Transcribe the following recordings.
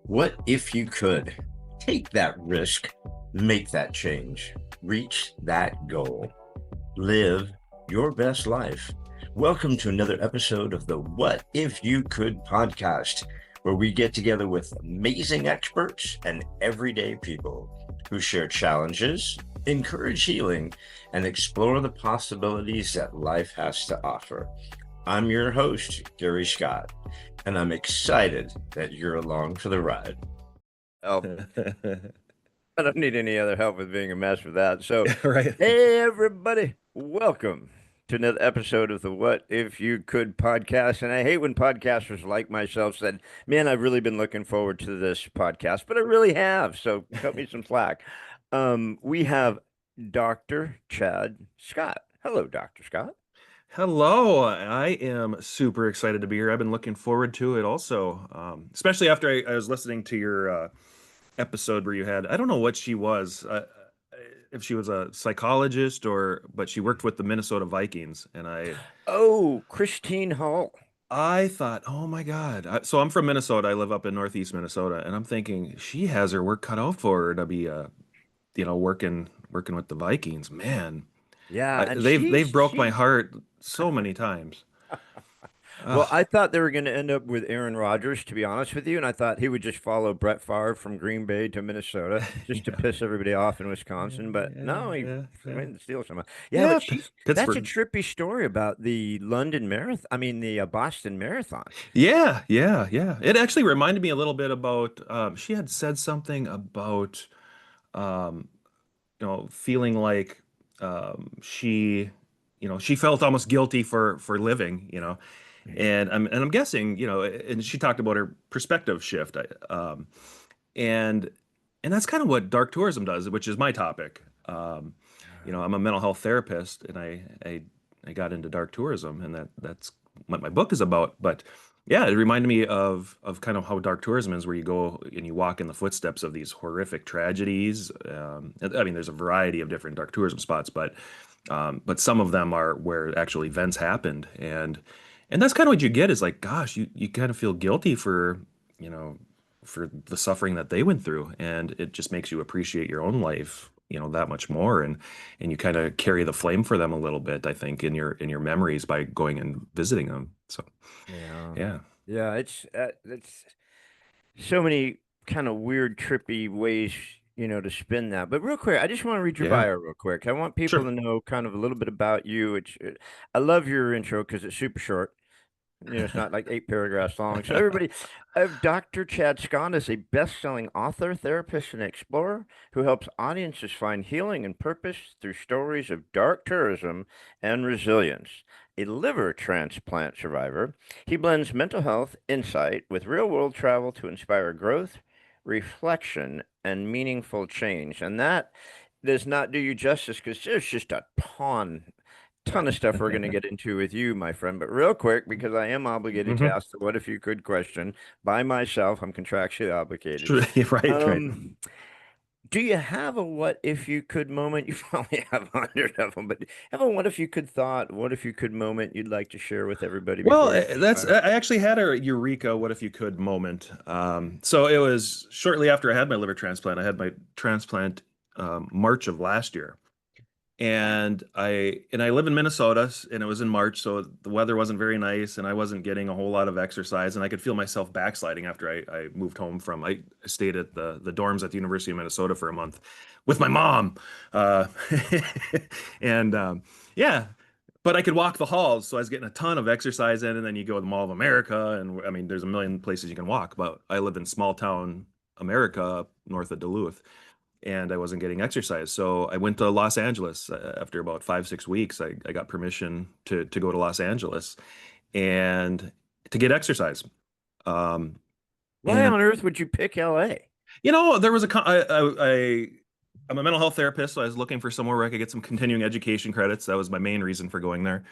What if you could take that risk, make that change, reach that goal, live your best life? Welcome to another episode of the What If You Could podcast, where we get together with amazing experts and everyday people who share challenges, encourage healing, and explore the possibilities that life has to offer. I'm your host, Gary Scott, and I'm excited that you're along for the ride. Oh, I don't need any other help with being a mess with that. So, Right. hey, everybody, welcome to another episode of the What If You Could podcast. And I hate when podcasters like myself said, man, I've really been looking forward to this podcast, but I really have. So, cut me some slack. We have Dr. Chad Scott. Hello, Dr. Scott. Hello. I am super excited to be here. I've been looking forward to it also, especially after I was listening to your episode where you had, I don't know what she was, if she was a psychologist but she worked with the Minnesota Vikings. And Oh, Christine Hall. I thought, oh my God. So I'm from Minnesota. I live up in Northeast Minnesota. And I'm thinking she has her work cut out for her to be, working with the Vikings. Man, Yeah, and they've broke my she's heart so many times. Well, Ugh. I thought they were going to end up with Aaron Rodgers, to be honest with you, and I thought he would just follow Brett Favre from Green Bay to Minnesota just to Yeah. piss everybody off in Yeah, Wisconsin. But yeah, no, he yeah, yeah. went to steal somehow. Yeah, Yeah, but she's that's a Pittsburgh. trippy story about the London Marathon. I mean, the Boston Marathon. Yeah, yeah, yeah. It actually reminded me a little bit about she had said something about um, feeling like she, she felt almost guilty for living, and I'm guessing, and she talked about her perspective shift. And and that's kind of what dark tourism does, which is my topic. I'm a mental health therapist, and I got into dark tourism, and that's what my book is about. But yeah, it reminded me of kind of how dark tourism is, where you go and you walk in the footsteps of these horrific tragedies. I mean, there's a variety of different dark tourism spots, but some of them are where actual events happened, and that's kind of what you get is like, gosh, you kind of feel guilty you know for the suffering that they went through, and it just makes you appreciate your own life, that much more, and you kind of carry the flame for them a little bit, I think, in your memories by going and visiting them. So Yeah, yeah, yeah, it's so many kind of weird, trippy ways, to spin that. But real quick, I just want to read your yeah, bio real quick. I want people sure. to know kind of a little bit about you. I love your intro because it's super short. It's not like 8 paragraphs long. So everybody, Dr. Chad Scott is a best-selling author, therapist, and explorer who helps audiences find healing and purpose through stories of dark tourism and resilience. A liver transplant survivor, he blends mental health insight with real-world travel to inspire growth, reflection, and meaningful change. And that does not do you justice because there's just a ton of stuff we're going to get into with you, my friend. But real quick, because I am obligated to Hmm. ask the what if you could question by myself, I'm contractually obligated. Sure. Right, right. Um, do you have a what if you could moment? You probably have 100 of them, but have a what if you could thought, what if you could moment you'd like to share with everybody Well, before we that's start? I actually had a eureka what if you could moment. So it was shortly after I had my liver transplant. I had my transplant March of last year. And I live in Minnesota, and it was in March, so the weather wasn't very nice, and I wasn't getting a whole lot of exercise, and I could feel myself backsliding after I moved home from. I stayed at the dorms at the University of Minnesota for a month with my mom, uh, and yeah, but I could walk the halls, so I was getting a ton of exercise in, and then you go to the Mall of America, and I mean, there's a million places you can walk, but I live in small town America north of Duluth, and I wasn't getting exercise. So I went to Los Angeles after about 5, 6 weeks. I got permission to go to Los Angeles and to get exercise. Um, Why and on earth would you pick LA? there was I'm a mental health therapist, so I was looking for somewhere where I could get some continuing education credits. That was my main reason for going there.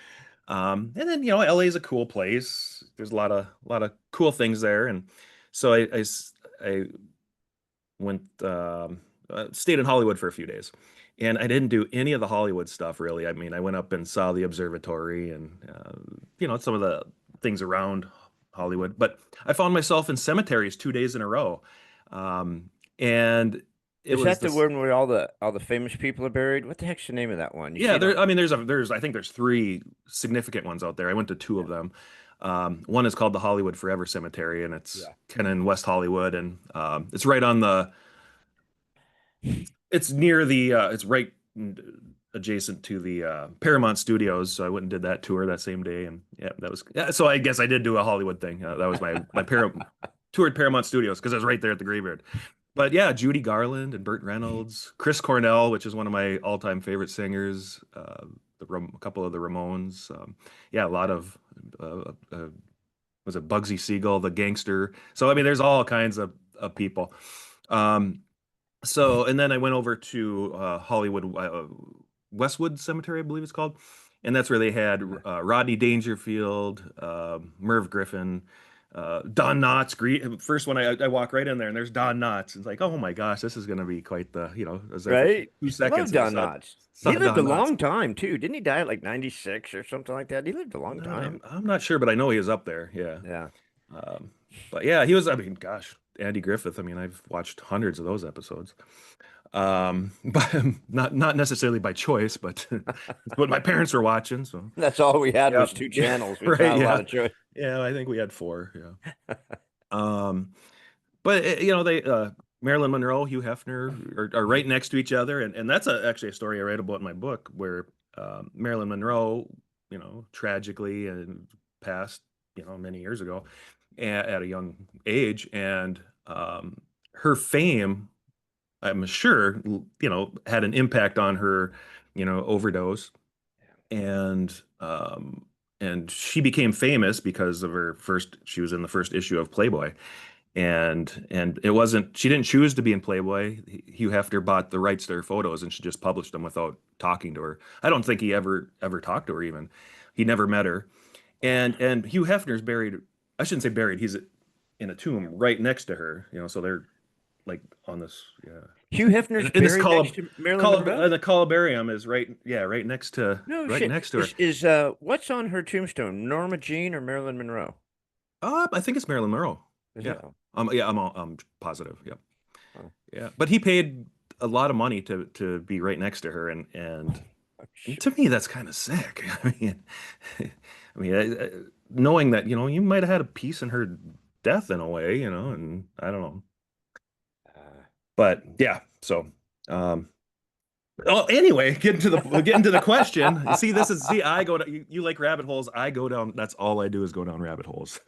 And then LA is a cool place. There's a lot of cool things there, and so I went stayed in Hollywood for a few days, and I didn't do any of the Hollywood stuff really. I mean, I went up and saw the observatory and some of the things around Hollywood, but I found myself in cemeteries 2 days in a row. And it Is was that the this. one where all the famous people are buried? What the heck's the name of that one? You see Yeah, it on? I mean, there's I think there's three significant ones out there. I went to two Yeah. of them. One is called the Hollywood Forever Cemetery, and it's Yeah. kind of in West Hollywood, and it's right on the. It's near the. It's right adjacent to the Paramount Studios. So I went and did that tour that same day, and yeah, that was. Yeah, so I guess I did do a Hollywood thing. That was my toured Paramount Studios because I was right there at the graveyard. But yeah, Judy Garland and Burt Reynolds, Chris Cornell, which is one of my all-time favorite singers, a couple of the Ramones. Yeah, a lot of was it Bugsy Siegel, the gangster. So I mean, there's all kinds of people. Um, and then I went over to Hollywood Westwood Cemetery, I believe it's called, and that's where they had Rodney Dangerfield, Merv Griffin, Don Knotts. First one, I walk right in there, and there's Don Knotts. It's like, oh my gosh, this is going to be quite the, I was there for Right? 2 seconds Love and I Don saw Knotts. He saw lived a Don Knotts. long time too. Didn't he die at like 96 or something like that? He lived a long time. I'm not sure, but I know he is up there. Yeah. Yeah. Um, but yeah, he was. I mean, gosh, Andy Griffith. I mean, I've watched hundreds of those episodes. But not necessarily by choice, but it's what my parents were watching. So That's all we had yeah, was two yeah, channels. There's right, not a lot yeah, of choice. yeah. I think we had four. Yeah. Um, but they Marilyn Monroe, Hugh Hefner are right next to each other, and that's actually a story I read about in my book where Marilyn Monroe, tragically and passed, many years ago at a young age, and her fame, I'm sure, had an impact on her, overdose, and she became famous because of her first. She was in the first issue of Playboy, and it wasn't. She didn't choose to be in Playboy. Hugh Hefner bought the rights to her photos, and she just published them without talking to her. I don't think he ever talked to her even. He never met her, and Hugh Hefner's buried. I shouldn't say buried. He's in a tomb right next to her. So they're like on this, yeah. Hugh Hefner's In this buried next to Marilyn Monroe? the columbarium is right, yeah, No right shit. next to her. Is what's on her tombstone? Norma Jean or Marilyn Monroe? I think it's Marilyn Monroe. Is Yeah. it? Yeah, I'm positive. Yeah. Oh. Yeah. But he paid a lot of money to be right next to her, and Sure. to me that's kind of sick. Knowing that, you might have had a piece in her death in a way, and I don't know. But yeah, so anyway, getting to the question. I go to you like rabbit holes. I go down. That's all I do is go down rabbit holes.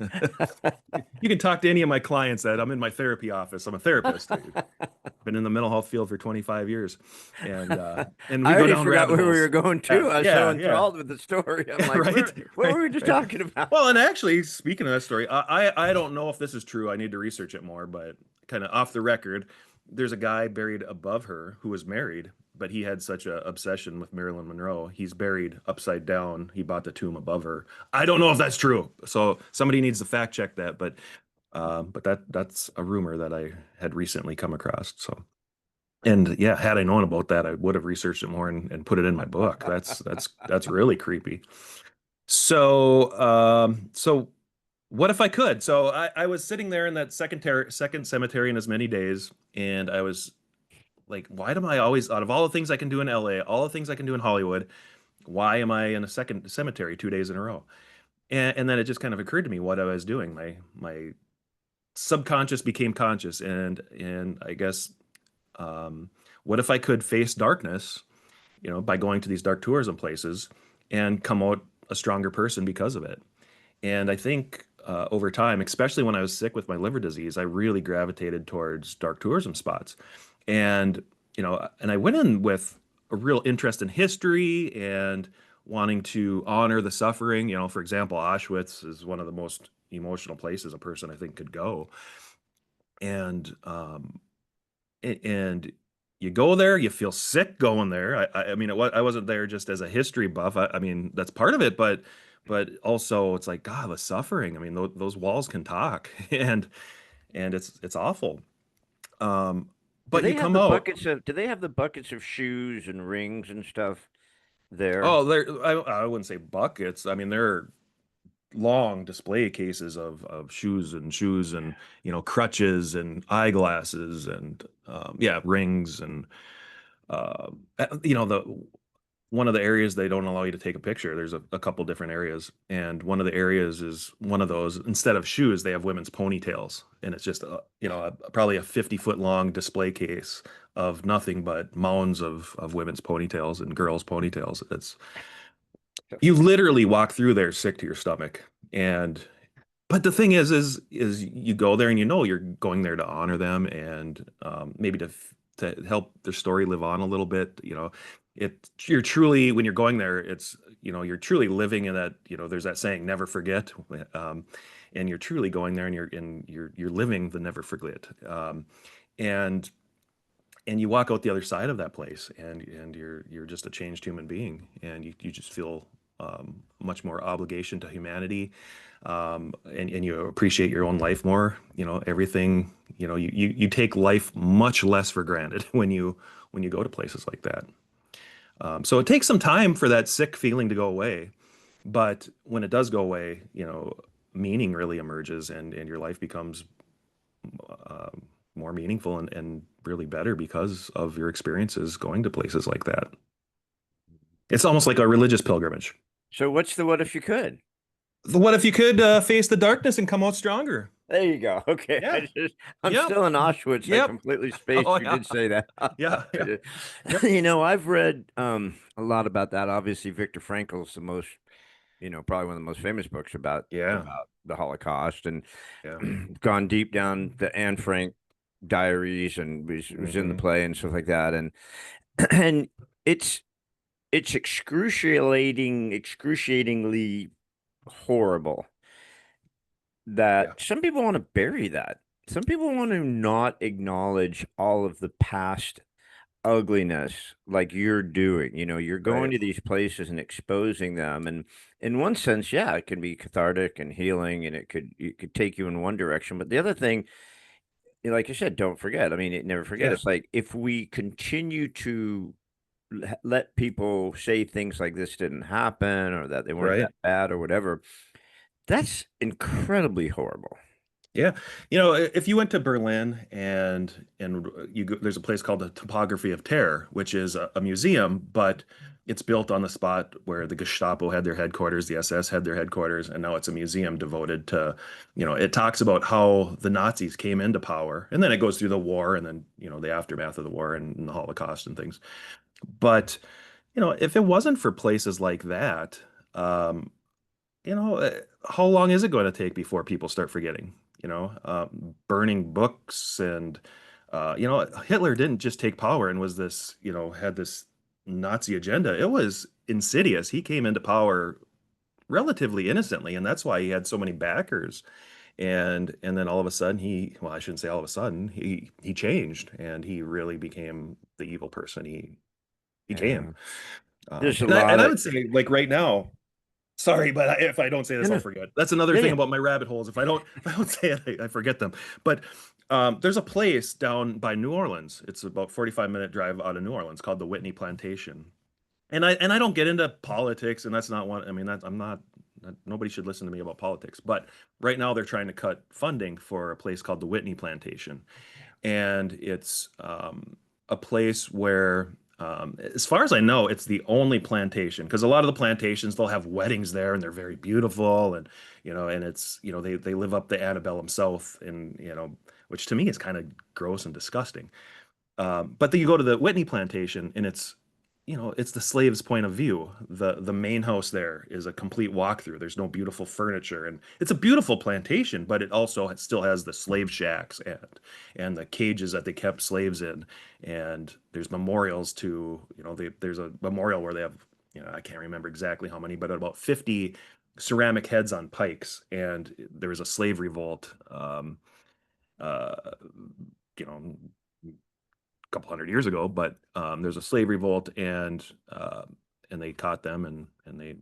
You can talk to any of my clients that I'm in my therapy office. I'm a therapist. I've been in the mental health field for 25 years, and we I go already down forgot rabbit where we holes. were going to. I was so Yeah, enthralled with the story. I'm like, right, what were we just talking about? Well, and actually, speaking of that story, I don't know if this is true. I need to research it more, but kind of off the record, there's a guy buried above her who was married, but he had such a obsession with Marilyn Monroe. He's buried upside down. He bought the tomb above her. I don't know if that's true. So somebody needs to fact check that, but that's a rumor that I had recently come across. So, and yeah, had I known about that, I would have researched it more and put it in my book. That's really creepy. So what if I could? So I was sitting there in that second cemetery in as many days, and I was like, why am I always, out of all the things I can do in LA, all the things I can do in Hollywood, why am I in a second cemetery 2 days in a row? And then it just kind of occurred to me what I was doing. My subconscious became conscious, and I guess what if I could face darkness, by going to these dark tours and places and come out a stronger person because of it. And I think over time, especially when I was sick with my liver disease, I really gravitated towards dark tourism spots. And, and I went in with a real interest in history and wanting to honor the suffering. For example, Auschwitz is one of the most emotional places a person I think could go. And and you go there, you feel sick going there. I mean, I wasn't there just as a history buff. I mean, that's part of it, but also it's like, God, the suffering. I mean, those walls can talk, and it's awful. Do But they you have come the out. buckets of? Do they have the buckets of shoes and rings and stuff there? Oh, I wouldn't say buckets. I mean, they're long display cases of shoes and crutches and eyeglasses and yeah, rings and the one of the areas they don't allow you to take a picture. There's a couple different areas, and one of the areas is one of those. Instead of shoes, they have women's ponytails, and it's just probably a 50-foot long display case of nothing but mounds of women's ponytails and girls' ponytails. It's You literally walk through there sick to your stomach. And but the thing is you go there and you're going there to honor them and maybe to help their story live on a little bit. You're truly, when you're going there, you're truly living in that. There's that saying, never forget. And you're truly going there and you're living the never forget. And you walk out the other side of that place and you're just a changed human being, and you just feel much more obligation to humanity, and you appreciate your own life more. Everything, you take life much less for granted when you go to places like that. So it takes some time for that sick feeling to go away, but when it does go away, meaning really emerges, and your life becomes uh, more meaningful and really better because of your experiences going to places like that. It's almost like a religious pilgrimage. So what's the what if you could? What if you could face the darkness and come out stronger? There you go. Okay. Yeah. I'm Yep. still in Auschwitz. I Yep. completely spaced. Oh, You yeah. did say that. Yeah. Yeah. Yep. I've read a lot about that. Obviously, Viktor Frankl's the most, probably one of the most famous books Yeah. about the Holocaust, and Yeah. gone deep down the Anne Frank diaries, and was in the play and stuff like that. And and it's excruciatingly horrible that Yeah. some people want to bury that. Some people want to not acknowledge all of the past ugliness like you're doing. You're going Right. to these places and exposing them. And in one sense, yeah, it can be cathartic and healing, and it could take you in one direction. But the other thing, like you said, don't forget. I mean, never forget. Yeah. It's like if we continue to let people say things like this didn't happen or that they weren't Right. that bad or whatever, that's incredibly horrible. Yeah. If you went to Berlin and there's a place called the Topography of Terror, which is a museum, but it's built on the spot where the Gestapo had their headquarters, the SS had their headquarters, and now it's a museum devoted to, it talks about how the Nazis came into power, and then it goes through the war and then, the aftermath of the war and the Holocaust and things. But, if it wasn't for places like that, how long is it going to take before people start forgetting? Burning books and, Hitler didn't just take power and was this, had this Nazi agenda. It was insidious. He came into power relatively innocently, and that's why he had so many backers. And then all of a sudden well, I shouldn't say all of a sudden, he changed and he really became the evil person he became. There's a And lot I of would say, like, right now. Sorry, but if I don't say this, no, I'll no. forget. That's another Yeah, thing yeah. about my rabbit holes. If I don't say it, I forget them. But there's a place down by New Orleans. It's about 45-minute drive out of New Orleans called the Whitney Plantation. And I don't get into politics, and that's not one. I mean, I'm not. Nobody should listen to me about politics. But right now, they're trying to cut funding for a place called the Whitney Plantation, and it's a place where, as far as I know, it's the only plantation, because a lot of the plantations, they'll have weddings there and they're very beautiful, and and it's they live up the antebellum South, and which to me is kind of gross and disgusting. But then you go to the Whitney plantation, and it's the slave's point of view. The main house there is a complete walkthrough. There's no beautiful furniture, and it's a beautiful plantation, but it also still has the slave shacks and the cages that they kept slaves in. And there's memorials to, there's a memorial where they have, I can't remember exactly how many, but about 50 ceramic heads on pikes. And there was a slave revolt, uh, you know, couple hundred years ago, but there's a slave revolt, and they caught them, and they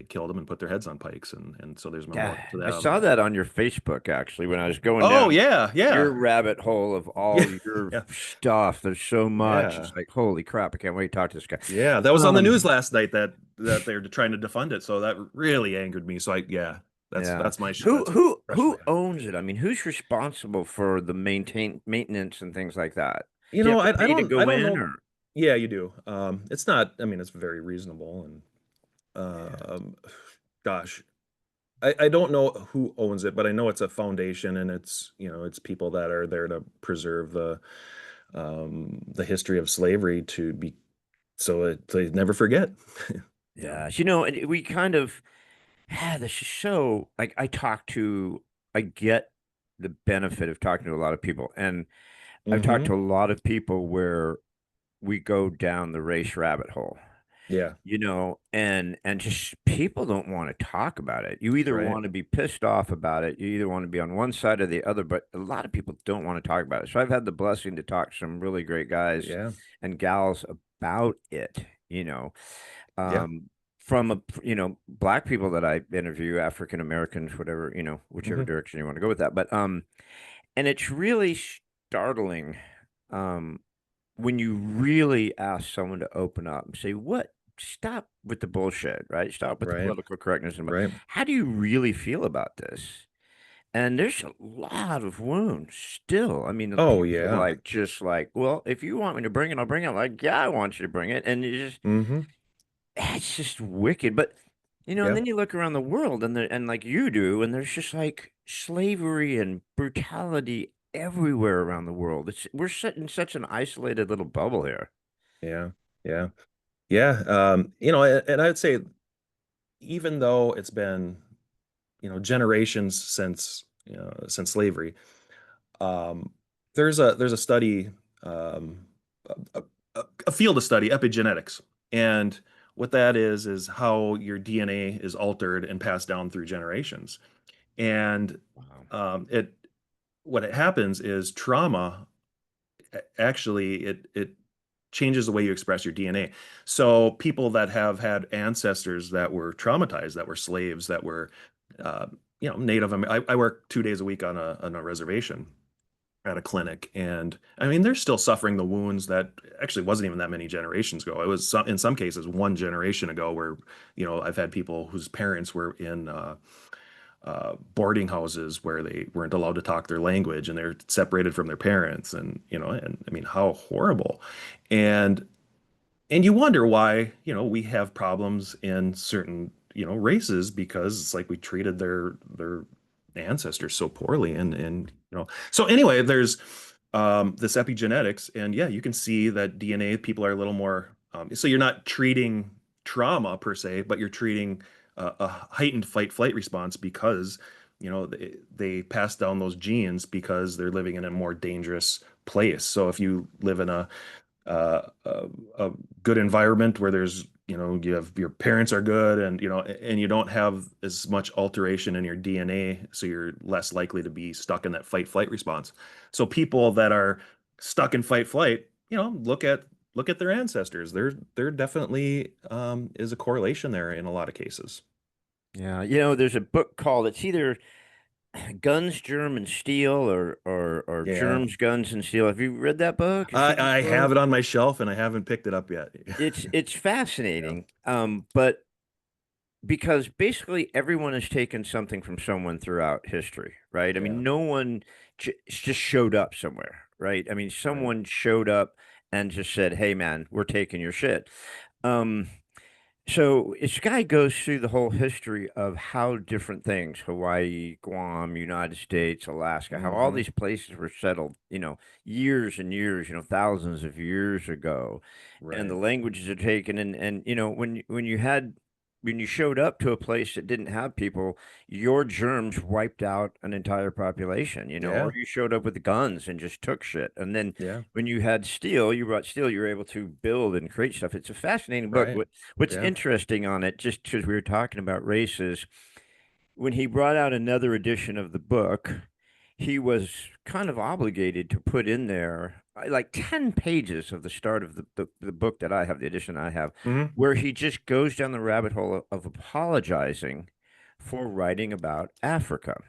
killed them and put their heads on pikes, and so there's a memorial Yeah, to I them. saw that on your Facebook actually when I was going Oh, down yeah, your yeah, rabbit hole of all your yeah, stuff. There's so much. yeah, It's like, holy crap, I can't wait to talk to this guy. yeah. That was on the news Um, last night that they're trying to defund it, so that really angered me. So yeah, Yeah. That's my Who that's my who impression who I have. owns it? I mean, who's responsible for the maintenance and things like that? You Do you have know, to pay to I go don't in know. or? Yeah, you do. It's not. I mean, it's very reasonable, and Yeah. gosh, I don't know who owns it, but I know it's a foundation, and it's it's people that are there to preserve the history of slavery to be so they never forget. You know. Yeah. And we kind of had this show. Like I get the benefit of talking to a lot of people, and I've talked Hmm. to a lot of people where we go down the race rabbit hole. Yeah. And just people don't want to talk about it. You either Right. want to be pissed off about it, you either want to be on one side or the other, but a lot of people don't want to talk about it. So I've had the blessing to talk to some really great guys Yeah. and gals about it, Yeah. um, from black people that I interview, African Americans, whatever, whichever Hmm. direction you want to go with that. But and it's really startling, um, when you really ask someone to open up and say, "What? Stop with the bullshit, right? Stop with the Right. political correctness. And Right. how do you really feel about this?" And there's a lot of wounds still. I mean, the Oh people yeah. just like, well, if you want me to bring it, I'll bring it. Like, yeah, I want you to bring it. And Hmm. it's just wicked. But and Yeah. then you look around the world and like you do, and there's just like slavery and brutality everywhere around the world. We're set in such an isolated little bubble here. Yeah. Yeah. Yeah. And I'd say even though it's been generations since since slavery, um, there's a study, a field of study, epigenetics, and what that is how your DNA is altered and passed down through generations. And Wow. it what it happens is trauma actually it changes the way you express your DNA. So people that have had ancestors that were traumatized, that were slaves, that were uh, Native. I work 2 days a week on a reservation at a clinic, and I mean they're still suffering the wounds that actually wasn't even that many generations ago. It was in some cases one generation ago, where I've had people whose parents were in boarding houses where they weren't allowed to talk their language, and they're separated from their parents, and and I mean how horrible. And you wonder why we have problems in certain races, because it's like we treated their ancestors so poorly. And so anyway, there's this epigenetics, and yeah, you can see that DNA people are a little more so you're not treating trauma per se, but you're treating a heightened fight flight response, because they pass down those genes because they're living in a more dangerous place. So if you live in a good environment where there's you have your parents are good, and and you don't have as much alteration in your DNA, so you're less likely to be stuck in that fight flight response. So people that are stuck in fight flight, look at their ancestors. There definitely is a correlation there in a lot of cases. Yeah, there's a book called, it's either Guns, Germ, and Steel, or Yeah. Germs, Guns, and Steel. Have you read that book or seen that I book? have it on my shelf, and I haven't picked it up yet. It's Yeah. fascinating. But because basically everyone has taken something from someone throughout history, right? I Yeah. mean, no one just showed up somewhere, right? I mean, Right. someone showed up and just said, "Hey, man, we're taking your shit." Um, So this guy goes through the whole history of how different things, Hawaii, Guam, United States, Alaska, how all Hmm. these places were settled, years and years, thousands of years ago, and the Right. languages are taken, and when you showed up to a place that didn't have people, your germs wiped out an entire population, or Yeah. you showed up with guns and just took shit, and then Yeah. when you had steel, you brought steel, you were able to build and create stuff. It's a fascinating book. Right. What's Yeah. interesting on it, just because we were talking about races, when he brought out another edition of the book, he was kind of obligated to put in there like 10 pages of the start of the book that I have, the edition I have, Hmm. where he just goes down the rabbit hole of apologizing for writing about Africa.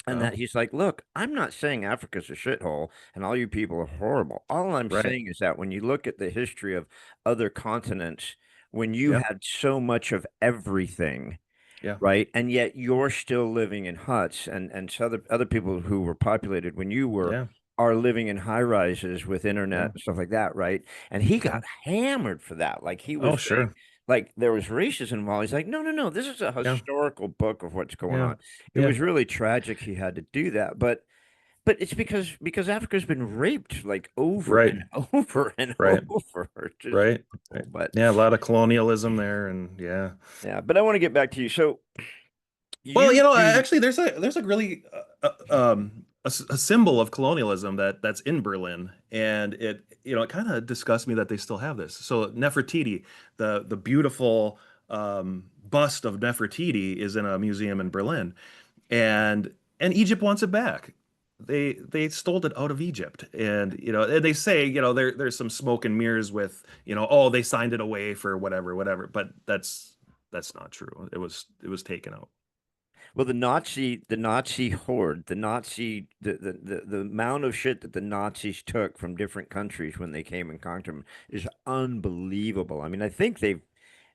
And Oh, that he's like, look, I'm not saying Africa's a shithole and all you people are horrible. All I'm right. saying is that when you look at the history of other continents, when you Yeah. had so much of everything, Yeah. right? And yet you're still living in huts, and so other people who were populated when you were Yeah. are living in high rises with Yeah. internet and stuff like that, right? And he Yeah. got hammered for that. Like he was Oh, saying, sure. like there was racism involved. He's like, no, no, no, this is a Yeah. historical book of what's going Yeah. on. It Yeah. was really tragic he had to do that, but it's because Africa's been raped like over Right. and over and Right. over. It's just Right. Right. horrible. But Yeah. A lot of colonialism there, and yeah. yeah, but I want to get back to you. So Well, you do. actually, there's a really a symbol of colonialism that's in Berlin, and it kind of disgusts me that they still have this. So Nefertiti, the beautiful bust of Nefertiti, is in a museum in Berlin, and Egypt wants it back. They stole it out of Egypt, and and they say there's some smoke and mirrors with oh, they signed it away for whatever, but that's not true. It was taken out. Well, the Nazi horde, the Nazi, the amount of shit that the Nazis took from different countries when they came and conquered them is unbelievable. I mean, I think they've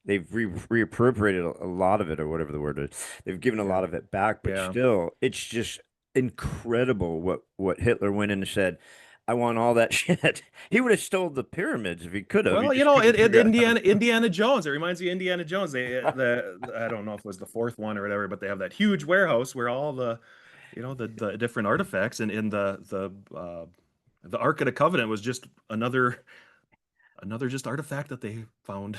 reappropriated a lot of it, or whatever the word is. They've given a Yeah. lot of it back, but Yeah. still, it's just incredible what Hitler went in and said. I want all that shit. He would have stole the pyramids if he could have. He Well, just couldn't it figure out how to do it. Indiana Jones. It reminds me of Indiana Jones. I don't know if it was the fourth one or whatever, but they have that huge warehouse where all the different artifacts, and in the Ark of the Covenant was just another just artifact that they found.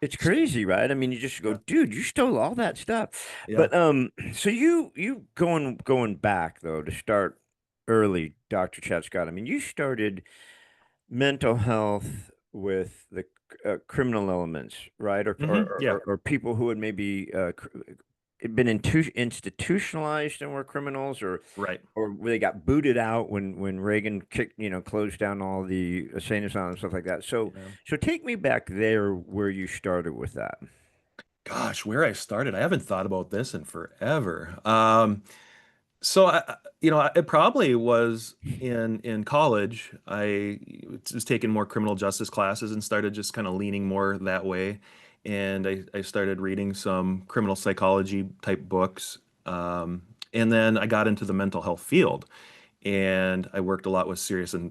It's crazy, right? I mean, you just go, Yeah. dude, you stole all that stuff. Yeah. But so you going back though to start early, Dr. Chad Scott. I mean, you started mental health with the criminal elements, right? Yeah. Or people who had maybe been institutionalized and were criminals, Right. or they got booted out when Reagan kicked, closed down all the insane asylums and stuff like that. Yeah. So take me back there where you started with that. Gosh, where I started, I haven't thought about this in forever. So it probably was in college. I was taking more criminal justice classes and started just kind of leaning more that way. And I started reading some criminal psychology type books. And then I got into the mental health field, and I worked a lot with serious and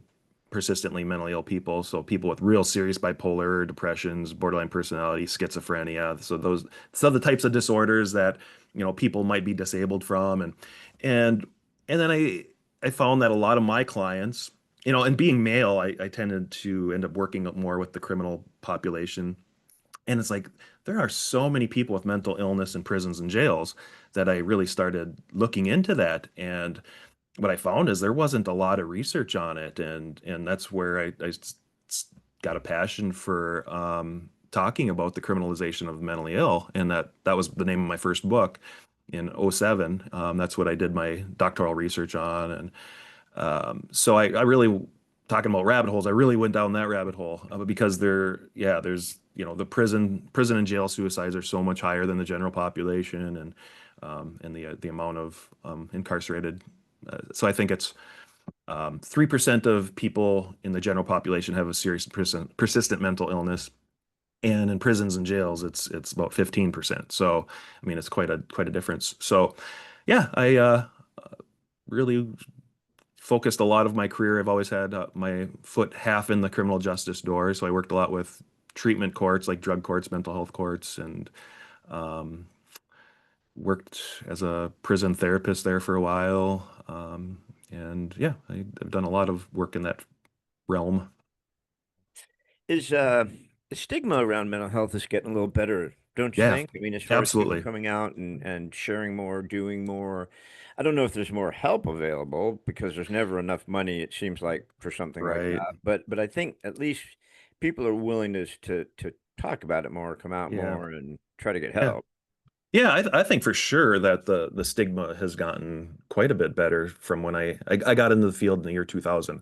persistently mentally ill people. So people with real serious bipolar, depressions, borderline personality, schizophrenia. So the types of disorders that people might be disabled from, and and then I found that a lot of my clients, and being male, I tended to end up working more with the criminal population. And it's like there are so many people with mental illness in prisons and jails that I really started looking into that. And what I found is there wasn't a lot of research on it, and that's where got a passion for talking about the criminalization of the mentally ill, and that was the name of my first book in '07. That's what I did my doctoral research on, and so I really talking about rabbit holes. I really went down that rabbit hole because there's the prison and jail suicides are so much higher than the general population, and the amount of incarcerated. So I think it's 3% of people in the general population have a serious persistent mental illness, and in prisons and jails, it's about 15%. So I mean, it's quite a difference. So yeah, I really focused a lot of my career. I've always had my foot half in the criminal justice door, so I worked a lot with treatment courts, like drug courts, mental health courts, and um, worked as a prison therapist there for a while. And yeah, I've done a lot of work in that realm. Is the stigma around mental health is getting a little better, don't you Yeah, think? I mean, as far as people absolutely. coming out and sharing more, doing more. I don't know if there's more help available because there's never enough money, it seems like, for something like Right. that. But I think at least people are willing to talk about it more, come out Yeah. more, and try to get Yeah. help. Yeah, I think for sure that the stigma has gotten quite a bit better from when I got into the field in the year 2000.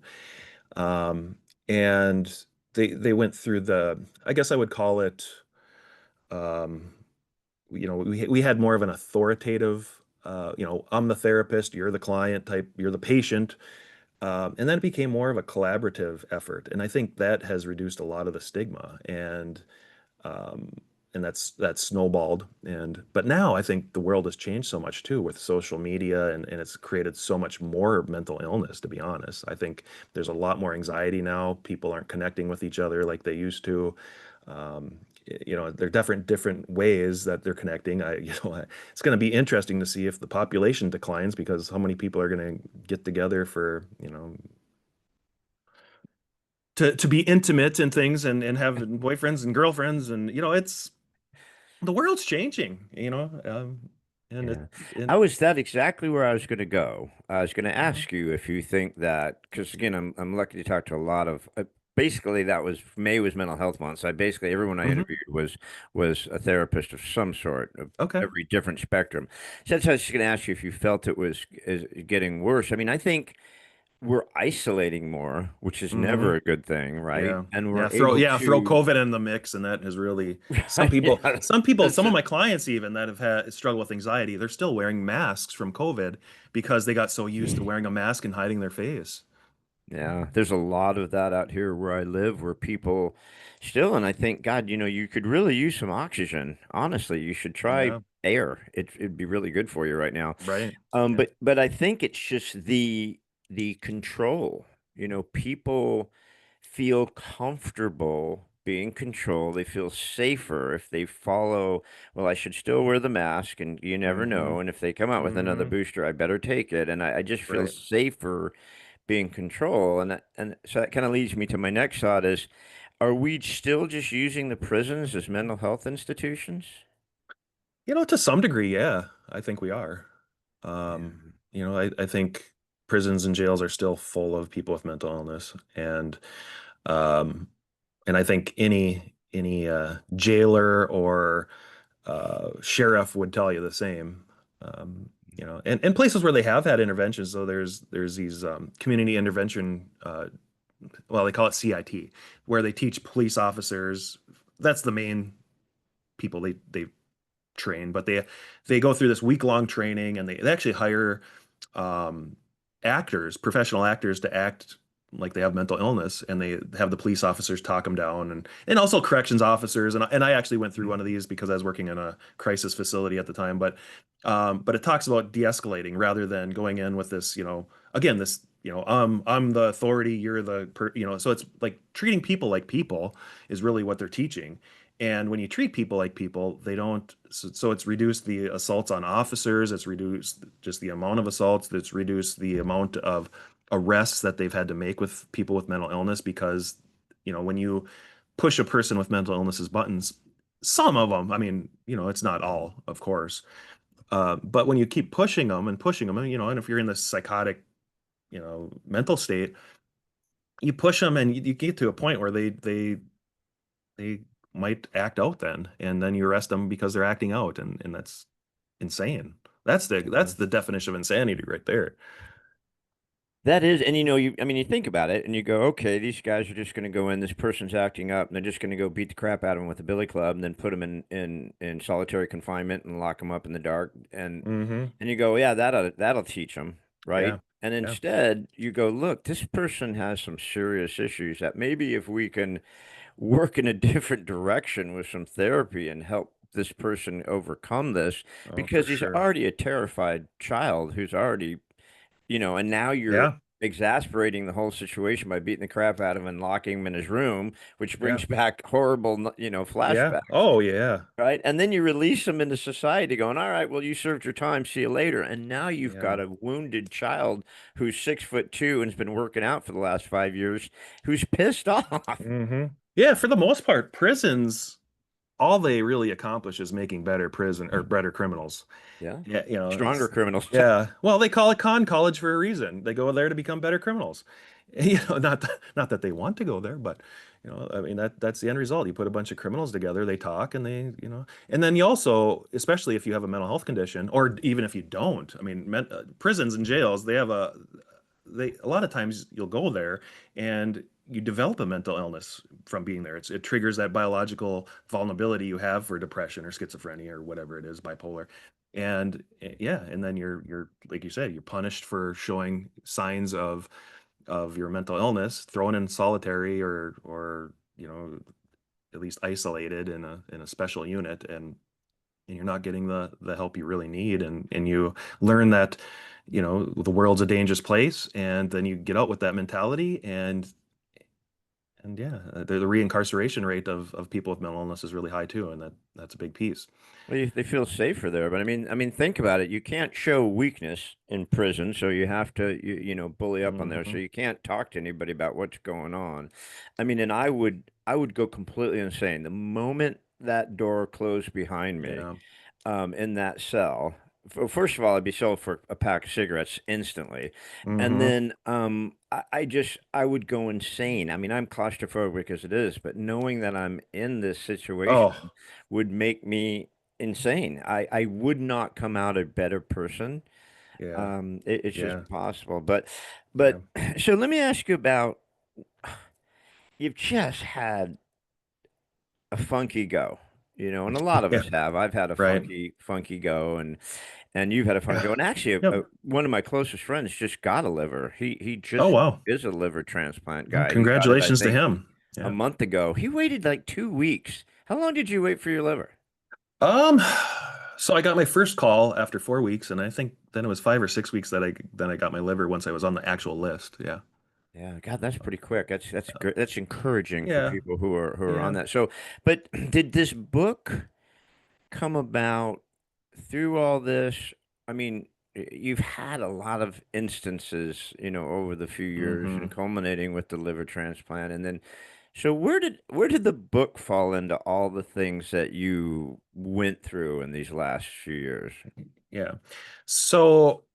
And they went through I guess I would call it, um, we had more of an authoritative, I'm the therapist, you're the client type, you're the patient. And then it became more of a collaborative effort. And I think that has reduced a lot of the stigma. And um, that snowballed. But now I think the world has changed so much too with social media, and it's created so much more mental illness, to be honest. I think there's a lot more anxiety now. People aren't connecting with each other like they used to. Um, there are different ways that they're connecting. It's going to be interesting to see if the population declines, because how many people are going to get together for, to be intimate and things, and have boyfriends and girlfriends, and it's the world's changing, and Yeah. and I was that exactly where I was going to go. I was going to Mhm. ask you if you think that, because again, I'm lucky to talk to a lot of, basically that was May was mental health month. So I basically everyone I Mhm. interviewed was a therapist of some sort of Okay. every different spectrum. So that's why I was just going to ask you if you felt it was is getting worse. I mean, I think we're isolating more, which is Hmm. never a good thing, right? Yeah. And we're Yeah. Throw able yeah, throw to, COVID in the mix, and that has really yeah, some that's of my clients even that have had struggle with anxiety, they're still wearing masks from COVID because they got so used to wearing a mask and hiding their face. Yeah, there's a lot of that out here where I live, where people still, and I think, God, you could really use some oxygen. Honestly, you should try Yeah. air. It'd be really good for you right now. Right. Yeah. But I think it's just the control. People feel comfortable being controlled. They feel safer if they follow, well, I should still wear the mask, and you never Hmm. know. And if they come out with another Hmm. booster, I better take it. And I just feel Right. safer being control. And so that kind of leads me to my next thought is, are we still just using the prisons as mental health institutions? To some degree, yeah, I think we are. Yeah. I think prisons and jails are still full of people with mental illness, um, and I think any jailer or sheriff would tell you the same. And places where they have had interventions, so there's these community intervention, well, they call it CIT, where they teach police officers. That's the main people they train, but they go through this week-long training, and they actually hire um, actors, professional actors, to act like they have mental illness, and they have the police officers talk them down, and also corrections officers. And I actually went through one of these because I was working in a crisis facility at the time. But it talks about de-escalating rather than going in with this, again, this, I'm the authority, you're so it's like treating people like people is really what they're teaching. And when you treat people like people, they don't. So it's reduced the assaults on officers. It's reduced just the amount of assaults. It's reduced the amount of arrests that they've had to make with people with mental illness, because, when you push a person with mental illness's buttons, some of them, I mean, it's not all, of course. But when you keep pushing them, and if you're in this psychotic, mental state, you push them, and you get to a point where they might act out then, and then you arrest them because they're acting out, and that's insane. That's the definition of insanity right there. That is, and I mean, you think about it and you go, okay, these guys are just going to go in, this person's acting up, and they're just going to go beat the crap out of him with a billy club and then put him in solitary confinement and lock him up in the dark. Hmm. And you go, yeah, that'll teach them, right? Yeah. And Yeah. instead, you go, look, this person has some serious issues that maybe if we can work in a different direction with some therapy and help this person overcome this, Oh, for because he's sure. already a terrified child who's already, and now you're Yeah. exasperating the whole situation by beating the crap out of him and locking him in his room, which Yeah. brings back horrible, Yeah. flashbacks, Oh, yeah. right? And then you release him into society going, all right, well, you served your time. See you later. And now you've Yeah. got a wounded child who's 6'2" and has been working out for the last 5 years, who's pissed off. Hmm. Yeah, for the most part, prisons, all they really accomplish is making better prison or better criminals. Yeah. Yeah, Stronger criminals. yeah. Well, they call it con college for a reason. They go there to become better criminals. Not that they want to go there, but I mean, that's the end result. You put a bunch of criminals together, they talk, and and then you also, especially if you have a mental health condition, or even if you don't. I mean, prisons and jails, they a lot of times you'll go there and you develop a mental illness from being there. It triggers that biological vulnerability you have for depression or schizophrenia or whatever it is, bipolar. And yeah, and then you're like you said, you're punished for showing signs of your mental illness, thrown in solitary or at least isolated in a special unit, and you're not getting the help you really need, and you learn that, the world's a dangerous place, and then you get out with that mentality, and yeah, the reincarceration rate of people with mental illness is really high too, and that's a big piece. Well, they feel safer there, but I mean, think about it. You can't show weakness in prison, so you have to, bully up on there. So Hmm. you can't talk to anybody about what's going on. I mean, and I would go completely insane the moment that door closed behind me, Yeah. in that cell. First of all, I'd be sold for a pack of cigarettes instantly, and Hmm. then I would go insane. I mean, I'm claustrophobic as it is, but knowing that I'm in this situation Oh, would make me insane. I would not come out a better person. yeah. It's just Yeah. impossible. Yeah. But so let me ask you about, you've just had a funky go, and a lot of Yeah. us have. I've had a Right. funky go, and you've had a funky Yeah. go. And actually, Yep. one of my closest friends just got a liver. He Oh, just wow. is a liver transplant Well, guy. He got it, I congratulations to think, him. a Yeah. month ago. He waited like 2 weeks. How long did you wait for your liver? Um, so I got my first call after 4 weeks, and I think then it was 5 or 6 weeks that I got my liver once I was on the actual list. Yeah. Yeah, God, that's pretty quick. That's good. That's encouraging for Yeah. people who are on Yeah. that. So, but did this book come about through all this? I mean, you've had a lot of instances, over the few years, and Hmm. culminating with the liver transplant, and then, so where did the book fall into all the things that you went through in these last few years? Yeah. So,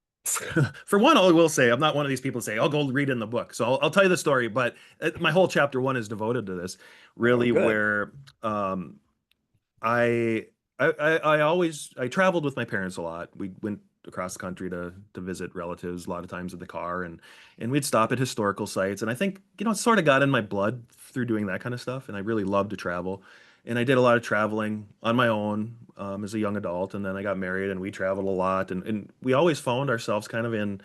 for one, I will say I'm not one of these people who say, "I'll go read in the book." So I'll tell you the story, but my whole chapter one is devoted to this, Oh, really, good. where um, I, I traveled with my parents a lot. We went across the country to visit relatives a lot of times in the car, and we'd stop at historical sites. And I think, it sort of got in my blood through doing that kind of stuff. And I really loved to travel. And I did a lot of traveling on my own as a young adult. And then I got married and we traveled a lot. And we always found ourselves kind of in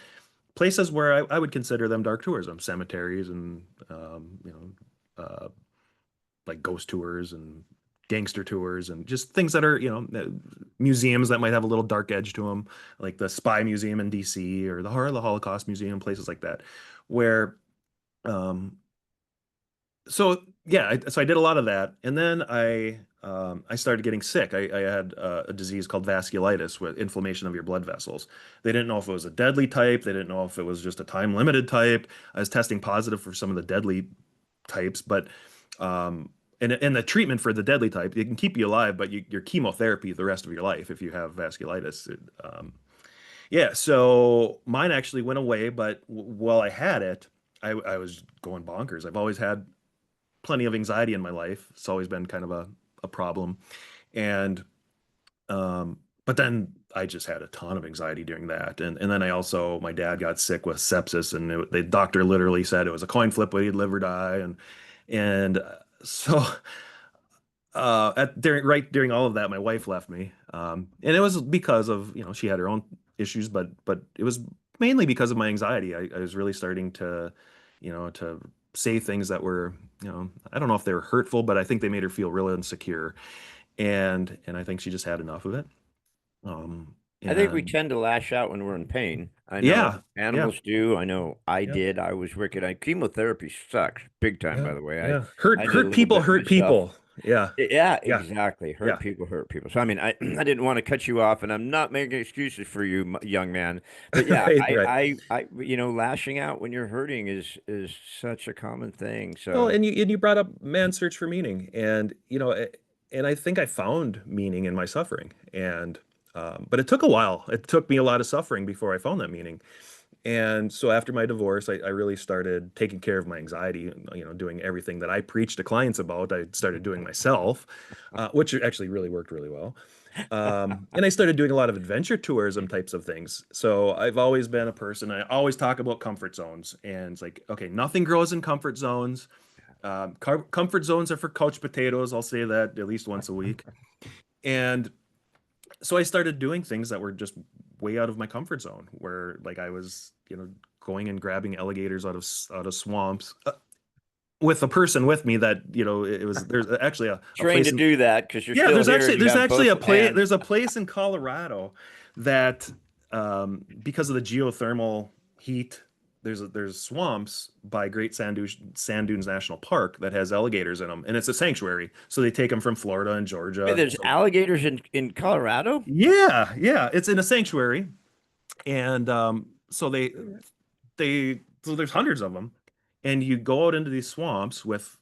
places where I would consider them dark tourism, cemeteries and, uh, like ghost tours and gangster tours and just things that are, museums that might have a little dark edge to them, like the Spy Museum in DC or the Horror of the Holocaust Museum, places like that, where, um, so yeah, so I did a lot of that, and then I started getting sick. I had a disease called vasculitis, with inflammation of your blood vessels. They didn't know if it was a deadly type. They didn't know if it was just a time limited type. I was testing positive for some of the deadly types, but um, and the treatment for the deadly type, it can keep you alive, but your chemotherapy the rest of your life if you have vasculitis. Yeah, so mine actually went away, but while I had it, I was going bonkers. I've always had plenty of anxiety in my life. It's always been kind of a problem, and but then I just had a ton of anxiety during that, and then my dad got sick with sepsis, and the doctor literally said it was a coin flip, whether he'd live or die, and so during all of that, my wife left me, and it was because of, she had her own issues, but it was mainly because of my anxiety. I was really starting to say things that were, I don't know if they were hurtful, but I think they made her feel really insecure, and I think she just had enough of it. Um, I think we and tend to lash out when we're in pain. I know yeah, yeah, animals do. I know I yeah, did. I was wicked. Chemotherapy sucks big time, yeah, by the way. I yeah. I did a Hurt little people bit hurt myself. people. Yeah, Yeah, yeah, exactly. Hurt yeah. people hurt people. So I mean, I I didn't want to cut you off, and I'm not making excuses for you, young man. But yeah, Right, right. lashing out when you're hurting is such a common thing. Well, So and you brought up man's search for meaning, and and I think I found meaning in my suffering, and but it took a while. It took me a lot of suffering before I found that meaning. And so after my divorce, I really started taking care of my anxiety, doing everything that I preach to clients about. I started doing myself, which actually really worked really well. And I started doing a lot of adventure tourism types of things. So I've always been a person, I always talk about comfort zones. And it's like, okay, nothing grows in comfort zones. Comfort zones are for couch potatoes. I'll say that at least once a week. And so I started doing things that were just way out of my comfort zone, where like I was, going and grabbing alligators out of swamps. with a person with me that, there's actually a Trained place to in, do that because you're yeah, still here and you there's got actually both hands. there's a place in Colorado that, because of the geothermal heat, there's swamps by Sand Dunes National Park that has alligators in them, and it's a sanctuary. So they take them from Florida and Wait, Georgia. there's So alligators in Colorado? yeah, yeah, it's in a sanctuary, and so so there's hundreds of them, and you go out into these swamps with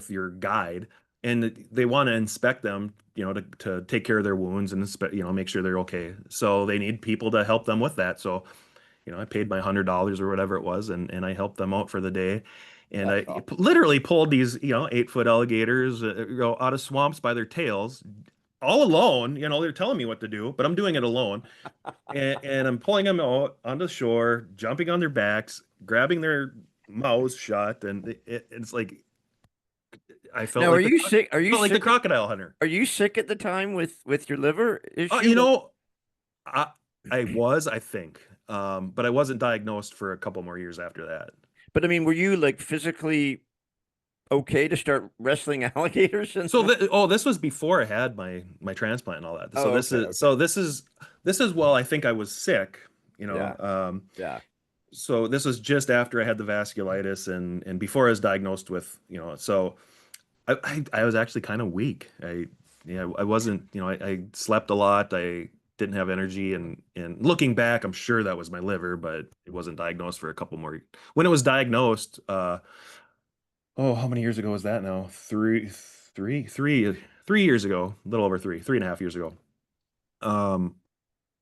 your guide, and they want to inspect them, to take care of their wounds and inspect, make sure they're okay. So they need people to help them with that. So, I paid my $100 or whatever it was, and I helped them out for the day. And That's I awesome. literally pulled these, 8-foot alligators, out of swamps by their tails, all alone. They're telling me what to do, but I'm doing it alone, and I'm pulling them out onto the shore, jumping on their backs, grabbing their mouths shut, and it's like I felt Now, like the crocodile hunter. Are you sick at the time with your liver Uh, issue? you know, I I think, but I wasn't diagnosed for a couple more years after that. But I mean, were you like physically okay to start wrestling alligators? And This was before I had my transplant and all that. So oh, this okay, is okay, so this is while I think I was sick. yeah, yeah. So this was just after I had the vasculitis and before I was diagnosed with, so I was actually kind of weak. I wasn't, I slept a lot. I didn't have energy, and looking back, I'm sure that was my liver, but it wasn't diagnosed for a couple more. When it was diagnosed, how many years ago was that now? 3 years ago, a little over 3.5 years ago. Um,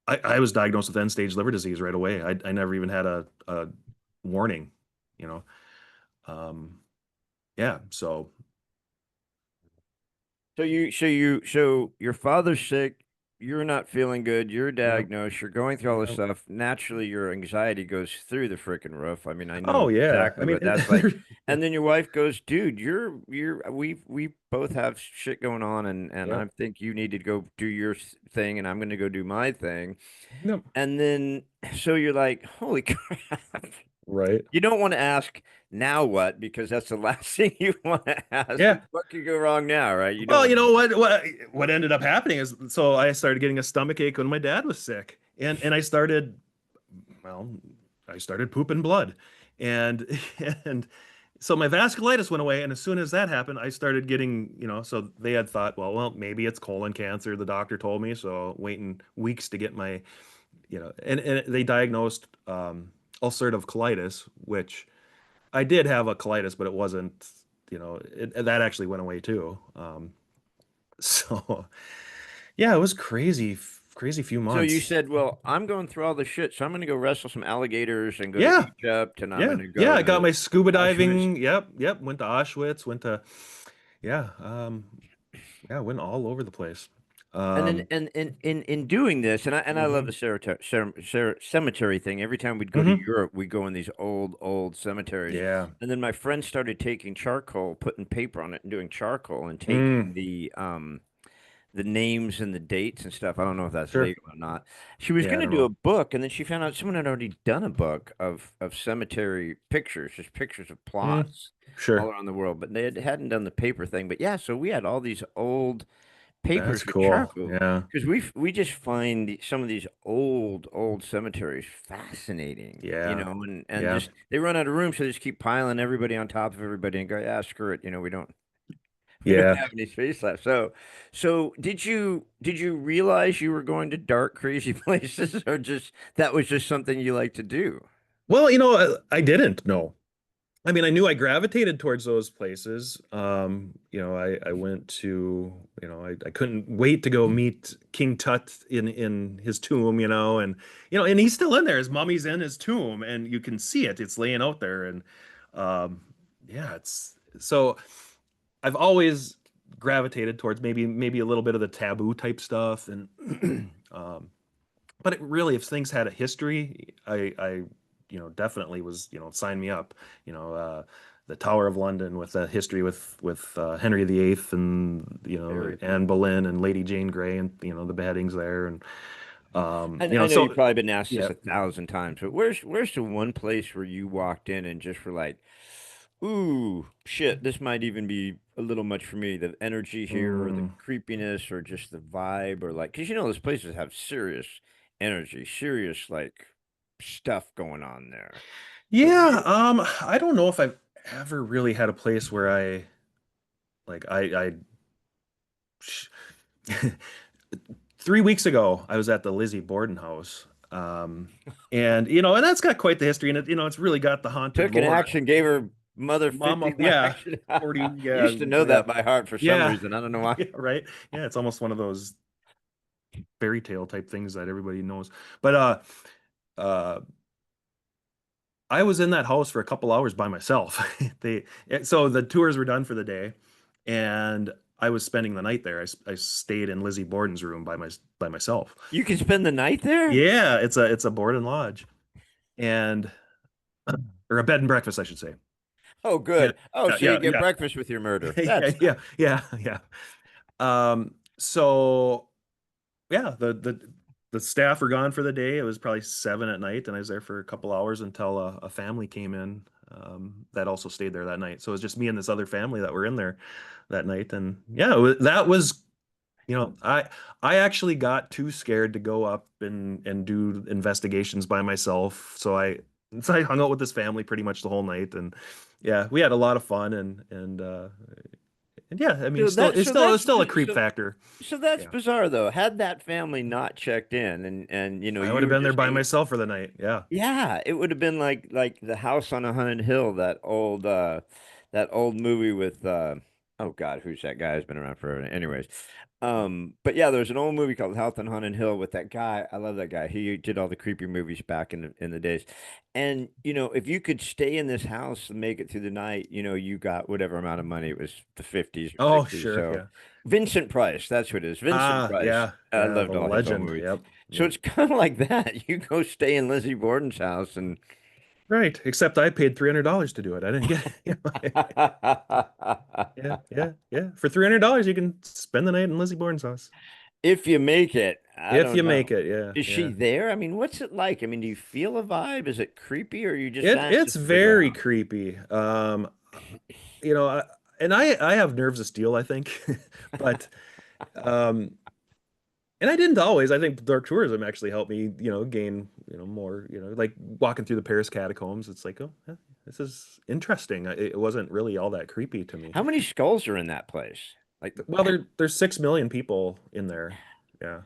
I was diagnosed with end-stage liver disease right away. I never even had a warning, you know. Um, yeah, so So your father's sick, you're not feeling good, you're yeah, diagnosed, you're going through all this yeah. stuff. Naturally, your anxiety goes through the freaking roof. I mean, I Oh know yeah. I exactly mean, what that's like. And then your wife goes, dude, we both have shit going on, and yeah. I think you need to go do your thing, and I'm going to go do my thing. No, And then, so you're like, holy crap. right. You don't want to ask now what, because that's the last thing you want to ask. Yeah. What could go wrong now, right? You don't Well, want you to. know what ended up happening is, so I started getting a stomach ache when my dad was sick, and well, I started pooping blood, and and so my vasculitis went away, and as soon as that happened, I started getting, so they had thought, well, maybe it's colon cancer. The doctor told me, so waiting weeks to get my, and they diagnosed ulcerative colitis, which I did have a colitis, but it wasn't, that actually went away too. So yeah, it was crazy few So you months. said, well, I'm going through all this shit, so I'm going to go wrestle some alligators and go to Yeah, Egypt, and I'm yeah, going to yeah. go I got to my scuba Auschwitz. diving. Yep, yep. Went to Auschwitz. Yeah, yeah. Went all over the place. And then, Um, in doing this, and I love the mhm, cemetery thing. Every time we'd go to mhm. Europe, we go in these old cemeteries. Yeah. And then my friend started taking charcoal, putting paper on it, and doing charcoal, and taking Mm, the names and the dates and stuff. I don't know if that's sure. legal or not. She was Yeah, going I to don't do a know. book, and then she found out someone had already done a book of cemetery pictures, just pictures of Mm, plots all sure. around the world. But hadn't done the paper thing. But yeah, so we had all these old That's papers with cool. charcoal Yeah. because we just find some of these old cemeteries fascinating, Yeah. and Yeah. just they run out of room, so they just keep piling everybody on top of everybody and go, yeah, screw it, we don't Yeah. have any space left. So did you realize you were going to dark, crazy places, or just that was just something you like to do? Well, I didn't know. I mean, I knew I gravitated towards those places. I went to, I couldn't wait to go meet King Tut in his tomb, and he's still in there. His mummy's in his tomb, and you can see it. It's laying out there, and um, yeah, it's so I've always gravitated towards maybe a little bit of the taboo type stuff, and um, but it really, if things had a history, I definitely was, sign me up. You know, the Tower of London with a history with Henry VIII, and Very Anne cool. Boleyn and Lady Jane Grey, and the beheadings there, and And I know you've so probably been asked this yeah. 1,000 times, but where's the one place where you walked in and just were like, Ooh, shit, this might even be a little much for me. The energy here or the Mm. creepiness or just the vibe or like, because those places have serious energy, serious like stuff going on there. So Yeah, I don't know if I've ever really had a place where I like I 3 weeks ago I was at the Lizzie Borden house. And and that's got quite the history in it. It's really got the haunted took an lore. action, gave her mother Mama, 50 yeah, action. 40, Used to know yeah, that by heart for some yeah, reason. I don't know why. yeah, right. Yeah, it's almost one of those fairy tale type things that everybody knows. But uh I was in that house for a couple hours by myself. So the tours were done for the day, and I was spending the night there. I stayed in Lizzie Borden's room by myself. You can spend the night there? Yeah, it's a board and lodge, and or a bed and breakfast, I should say. Oh, Yeah, good. Oh, yeah, so you yeah, get yeah, breakfast with your murder. yeah, That's yeah, yeah, yeah. So yeah, the staff were gone for the day. It was probably 7 at night, and I was there for a couple hours until a family came in that also stayed there that night. So it was just me and this other family that were in there that night, and yeah, that was I actually got too scared to go up and do investigations by myself. So I hung out with this family pretty much the whole night, and yeah, we had a lot of fun, and yeah, I mean, so still that it's so still it's that's still a creep factor. so that's Yeah. bizarre though. Had that family not checked in and I would you have were been there just by hanging. myself for the night. Yeah. Yeah, it would have been like the house on a haunted hill, that old movie with oh God, who's that guy? Has been around forever. Anyways, but yeah, there's an old movie called House on Haunted Hill with that guy. I love that guy. He did all the creepy movies back in the days. And if you could stay in this house and make it through the night, you got whatever amount of money. It was the 50s or Oh, 60s. sure. So Yeah. Vincent Price, that's what it is. Vincent Ah, Price. yeah. I Yeah. loved The all his old legend. movies. Yep. So Yep. it's kind of like that. You go stay in Lizzie Borden's house and Right. Except I paid $300 to do it. I didn't get, yeah. Yeah. Yeah. For $300, you can spend the night in Lizzie Borden's house. if you make it, I If don't you make know. it. Yeah. Is she Yeah. there? I mean, what's it like? I mean, do you feel a vibe? Is it creepy or are you just It's anxious to figure very out? creepy. You know, I, and I have nerves of steel, I think, but, um, and I didn't always. I think dark tourism actually helped me, gain, more, like walking through the Paris catacombs. It's like, oh, yeah, this is interesting. It wasn't really all that creepy to me. How many skulls are in that place? Like, Well, there's 6 million people in there. Yeah,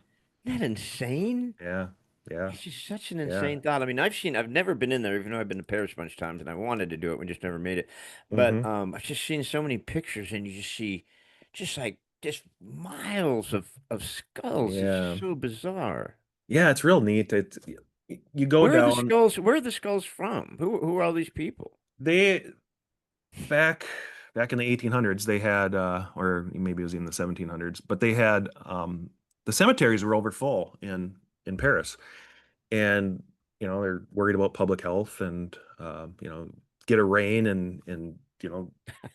isn't that insane? yeah, yeah, It's just such an yeah. insane thought. I mean, I've never been in there, even though I've been to Paris a bunch of times, and I wanted to do it. We just never made it. But Hmm. I've just seen so many pictures, and you just see, just miles of skulls. It's Yeah, just so bizarre. yeah. It's real neat. You go down. Where are the skulls from? Who are all these people? They back back in the 1800s they had or maybe it was in the 1700s, but they had the cemeteries were over full in Paris, and they're worried about public health, and get a rain, and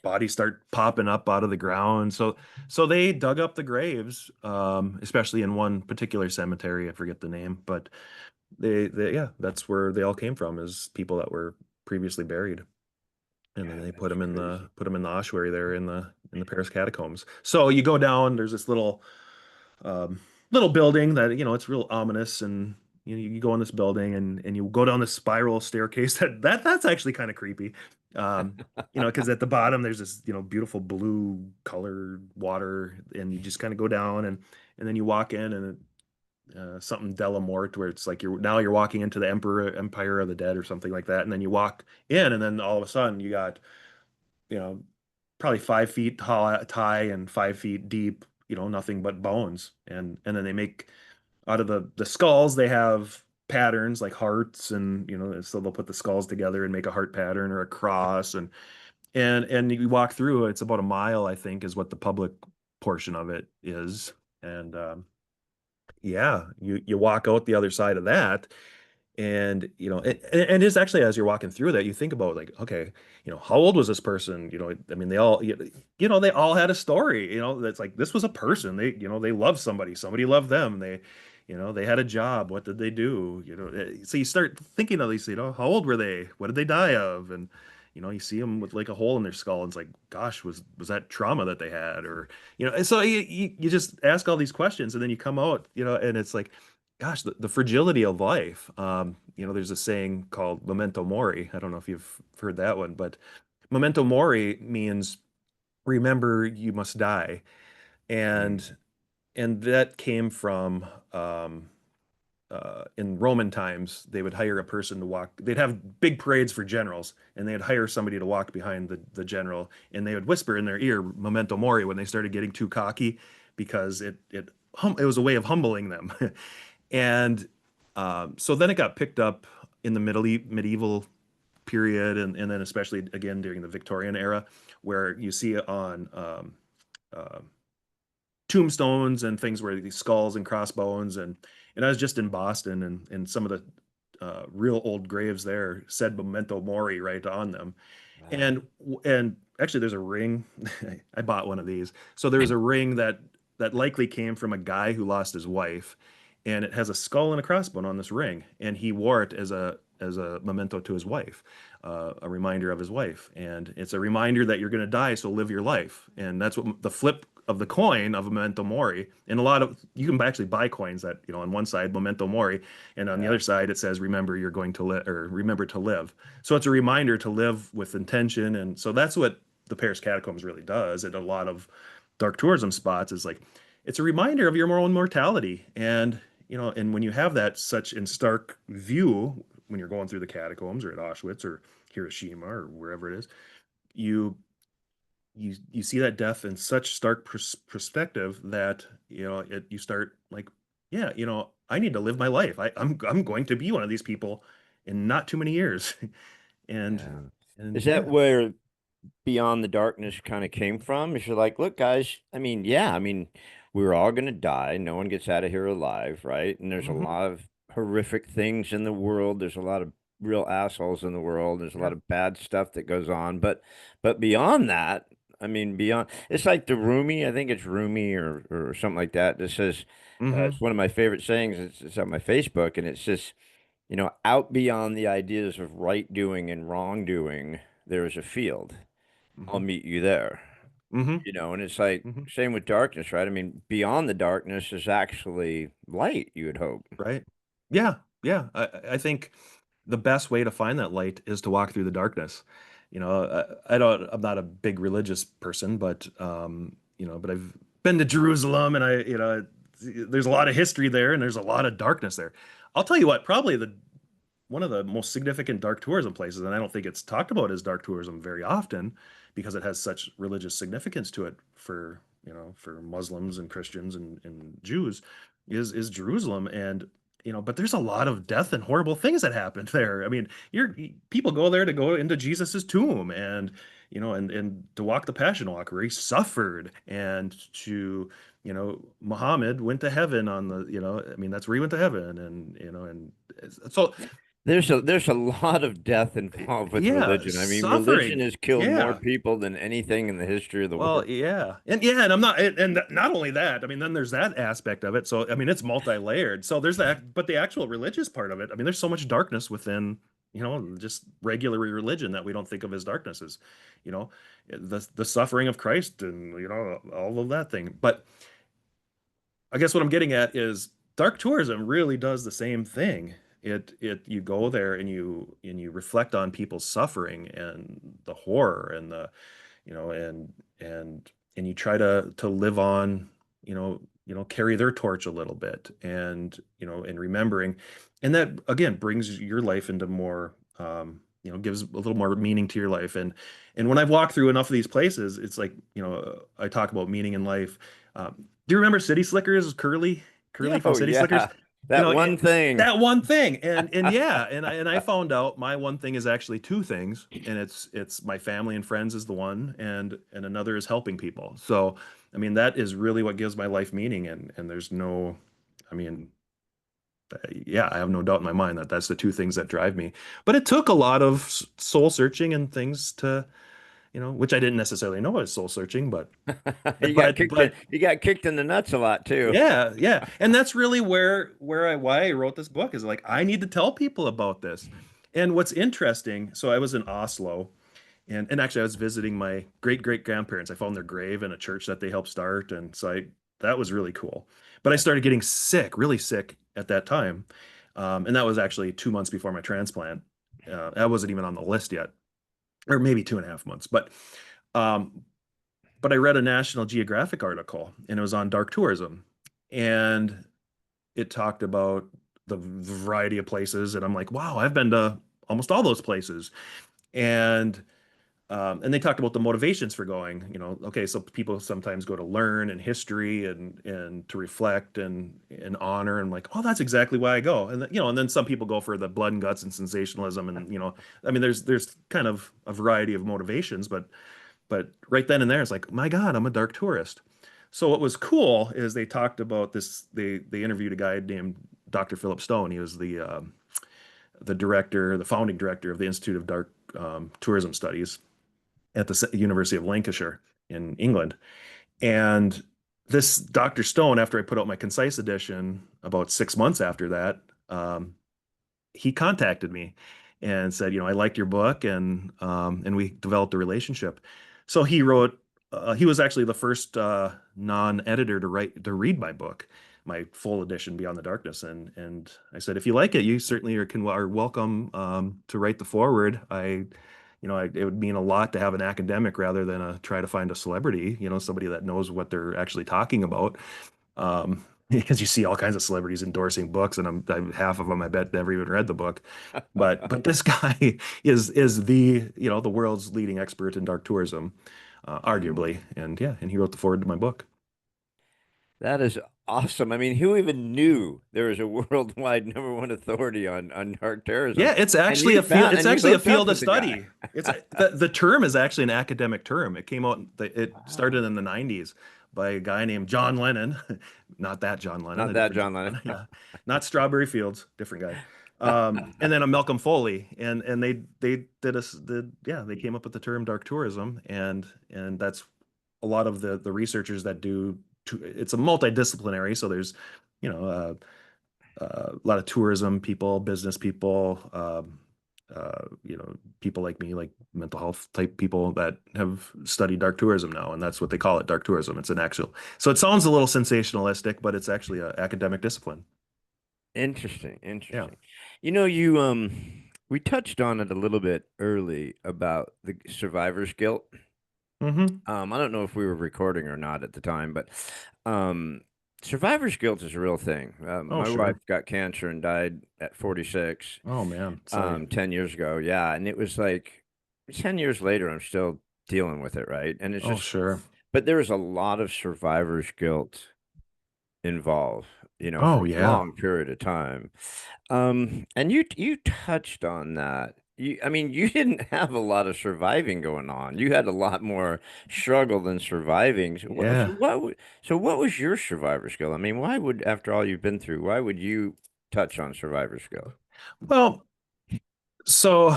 bodies start popping up out of the ground. So they dug up the graves, especially in one particular cemetery. I forget the name, but they yeah, that's where they all came from, is people that were previously buried, and then God, they that's crazy. put them in the ossuary there in the Paris catacombs. So you go down. There's this um, little building that it's real ominous, and you go in this building, and you go down this spiral staircase that's actually kind of creepy. Because at the bottom there's this beautiful blue colored water, and you just kind of go down, and then you walk in, and something Delamort, where it's like you're walking into the Empire of the Dead or something like that, and then you walk in, and then all of a sudden you got you know probably 5 feet high and 5 feet deep, nothing but bones, and then they make out of the skulls, they have patterns like hearts, and so they'll put the skulls together and make a heart pattern or a cross, and you walk through. It's about a mile, I think, is what the public portion of it is, and yeah, you walk out the other side of that, and and it's actually, as you're walking through that, you think about, like, okay, how old was this person? I mean, they all they all had a story, that's like, this was a person. They loved somebody loved them. They had a job. What did they do? So you start thinking of these, how old were they? What did they die of? And You see them with like a hole in their skull, and it's like, gosh, was that trauma that they had, or and so you just ask all these questions, and then you come out, and it's like, gosh, the fragility of life. There's a saying called memento mori. I don't know if you've heard that one, but memento mori means remember you must die, Mm. and that came from in Roman times, they would hire a person to walk. They'd have big parades for generals, and they'd hire somebody to walk behind the general, and they would whisper in their ear "memento mori" when they started getting too cocky, because it was a way of humbling them. And so then it got picked up in the medieval period, and then especially again during the Victorian era, where you see it on uh, tombstones and things where these skulls and crossbones, and I was just in Boston, and some of the real old graves there said memento mori right on them. Wow. And actually there's a ring. I bought one of these. So there's a ring that likely came from a guy who lost his wife, and it has a skull and a crossbone on this ring, and he wore it as a memento to his wife, a reminder of his wife, and it's a reminder that you're going to die, so live your life. And that's what the flip of the coin of memento mori. And a lot of you can actually buy coins that on one side memento mori, and on the Yeah. other side it says remember you're going to live, or remember to live. So it's a reminder to live with intention, and so that's what the Paris Catacombs really does at a lot of dark tourism spots, is like it's a reminder of your own mortality. And when you have that such in stark view when you're going through the catacombs or at Auschwitz or Hiroshima or wherever it is, you you see that death in such stark perspective that you start like, yeah, I need to live my life. I'm going to be one of these people in not too many years. and Yeah. and Is that yeah. where Beyond the Darkness kind of came from? Is you're like, look, guys, I mean, yeah, I mean, we're all gonna die. No one gets out of here alive, right? And there's a Hmm. lot of horrific things in the world. There's a lot of real assholes in the world. There's a Yeah. lot of bad stuff that goes on. But beyond that, I mean, beyond it's like the Rumi, I think it's Rumi or something like that. That says Hmm. it's one of my favorite sayings. It's on my Facebook, and it's just, out beyond the ideas of right doing and wrong doing, there is a field. I'll Hmm. meet you there. Hmm. And it's like Hmm. same with darkness, right? I mean, beyond the darkness is actually light, you would hope. Right. Yeah. Yeah. I think the best way to find that light is to walk through the darkness. I'm not a big religious person, but I've been to Jerusalem, and there's a lot of history there, and there's a lot of darkness there. I'll tell you what, probably the one of the most significant dark tourism places, and I don't think it's talked about as dark tourism very often because it has such religious significance to it for Muslims and Christians and Jews, is Jerusalem. And but there's a lot of death and horrible things that happened there. I mean, people go there to go into Jesus's tomb, and to walk the Passion Walk where he suffered, and to Muhammad went to heaven on the, I mean, that's where he went to heaven, and so There's a lot of death involved with yeah, religion. I mean, religion suffering. has killed more Yeah. people than anything in the history of the Well, world. yeah. And I'm not, and not only that, I mean, then there's that aspect of it. So, I mean, it's multi-layered. So there's that, but the actual religious part of it, I mean, there's so much darkness within, just regular religion that we don't think of as darknesses, you know, the suffering of Christ, and, all of that thing. But I guess what I'm getting at is dark tourism really does the same thing. It you go there, and you reflect on people's suffering and the horror, and the you know and and you try to live on, carry their torch a little bit, and remembering, and that again brings your life into more, gives a little more meaning to your life. And when I've walked through enough of these places, it's like, I talk about meaning in life. Do you remember City Slickers, Yeah, Curly from oh City Slickers? yeah. That one thing. That one thing, and yeah, and I found out my one thing is actually two things, and it's my family and friends is the one, and another is helping people. So I mean, that is really what gives my life meaning, and there's no, I mean, yeah, I have no doubt in my mind that that's the two things that drive me. But it took a lot of soul searching and things to, which I didn't necessarily know was soul searching, but You got but kicked in, but you got kicked in the nuts a lot too. yeah, yeah. And that's really why I wrote this book, is like I need to tell people about this. And what's interesting, so I was in Oslo, And actually I was visiting my great grandparents. I found their grave in a church that they helped start, and so I that was really cool. But I started getting sick, really sick at that time, and that was actually 2 months before my transplant. That wasn't even on the list yet, or maybe 2.5 months. Um, but I read a National Geographic article, and it was on dark tourism, and it talked about the variety of places, and I'm like, wow, I've been to almost all those places, and and they talked about the motivations for going. Okay, so people sometimes go to learn and history and to reflect and honor, and like, oh, that's exactly why I go. And then some people go for the blood and guts and sensationalism, and I mean, there's kind of a variety of motivations, but right then and there, it's like, my God, I'm a dark tourist. So what was cool is they talked about this. They interviewed a guy named Dr. Philip Stone. He was the director, the founding director of the Institute of Dark Tourism Studies at the University of Lancashire in England. And this Dr. Stone, after I put out my concise edition, about 6 months after that, he contacted me and said, I liked your book, and we developed a relationship. So he wrote. He was actually the first non-editor to read my book, my full edition, Beyond the Darkness. And I said, if you like it, you certainly are welcome to write the foreword. It would mean a lot to have an academic rather than try to find a celebrity, somebody that knows what they're actually talking about. Because you see all kinds of celebrities endorsing books, and half of them I bet never even read the book. But this guy is the world's leading expert in dark tourism, arguably, and yeah, and he wrote the foreword to my book. That is awesome. I mean, who even knew there was a worldwide number one authority on dark terrorism? Yeah, it's And actually you a field. found, It's and you actually a hooked up field of with the guy. study. The term is actually an academic term. It came out. It started in the '90s by a guy named John Lennon, not that John Lennon, Not a that different John John Lennon. Lennon. Yeah, not Strawberry Fields, different guy. And then a Malcolm Foley, and they did us did yeah they came up with the term dark tourism, and that's a lot of the researchers that do. It's a multidisciplinary, so there's you know. A lot of tourism people, business people, people like me, like mental health type people that have studied dark tourism now, and that's what they call it, dark tourism. It's an actual, so it sounds a little sensationalistic, but it's actually an academic discipline. Interesting, Yeah. interesting. You we touched on it a little bit early about the survivor's guilt. Hmm. I don't know if we were recording or not at the time, but um, survivor's guilt is a real thing. Oh, My wife sure. got cancer and died at 46, Oh man, sorry. 10 years ago. Yeah, and it was like 10 years later, I'm still dealing with it, right? And it's Oh, just, sure. but there is a lot of survivor's guilt involved, for Oh a yeah. long period of time. And you touched on that. I mean, you didn't have a lot of surviving going on. You had a lot more struggle than surviving. Yeah. So what was your survivor skill? I mean, why would, after all you've been through, why would you touch on survivor skill? Well, so,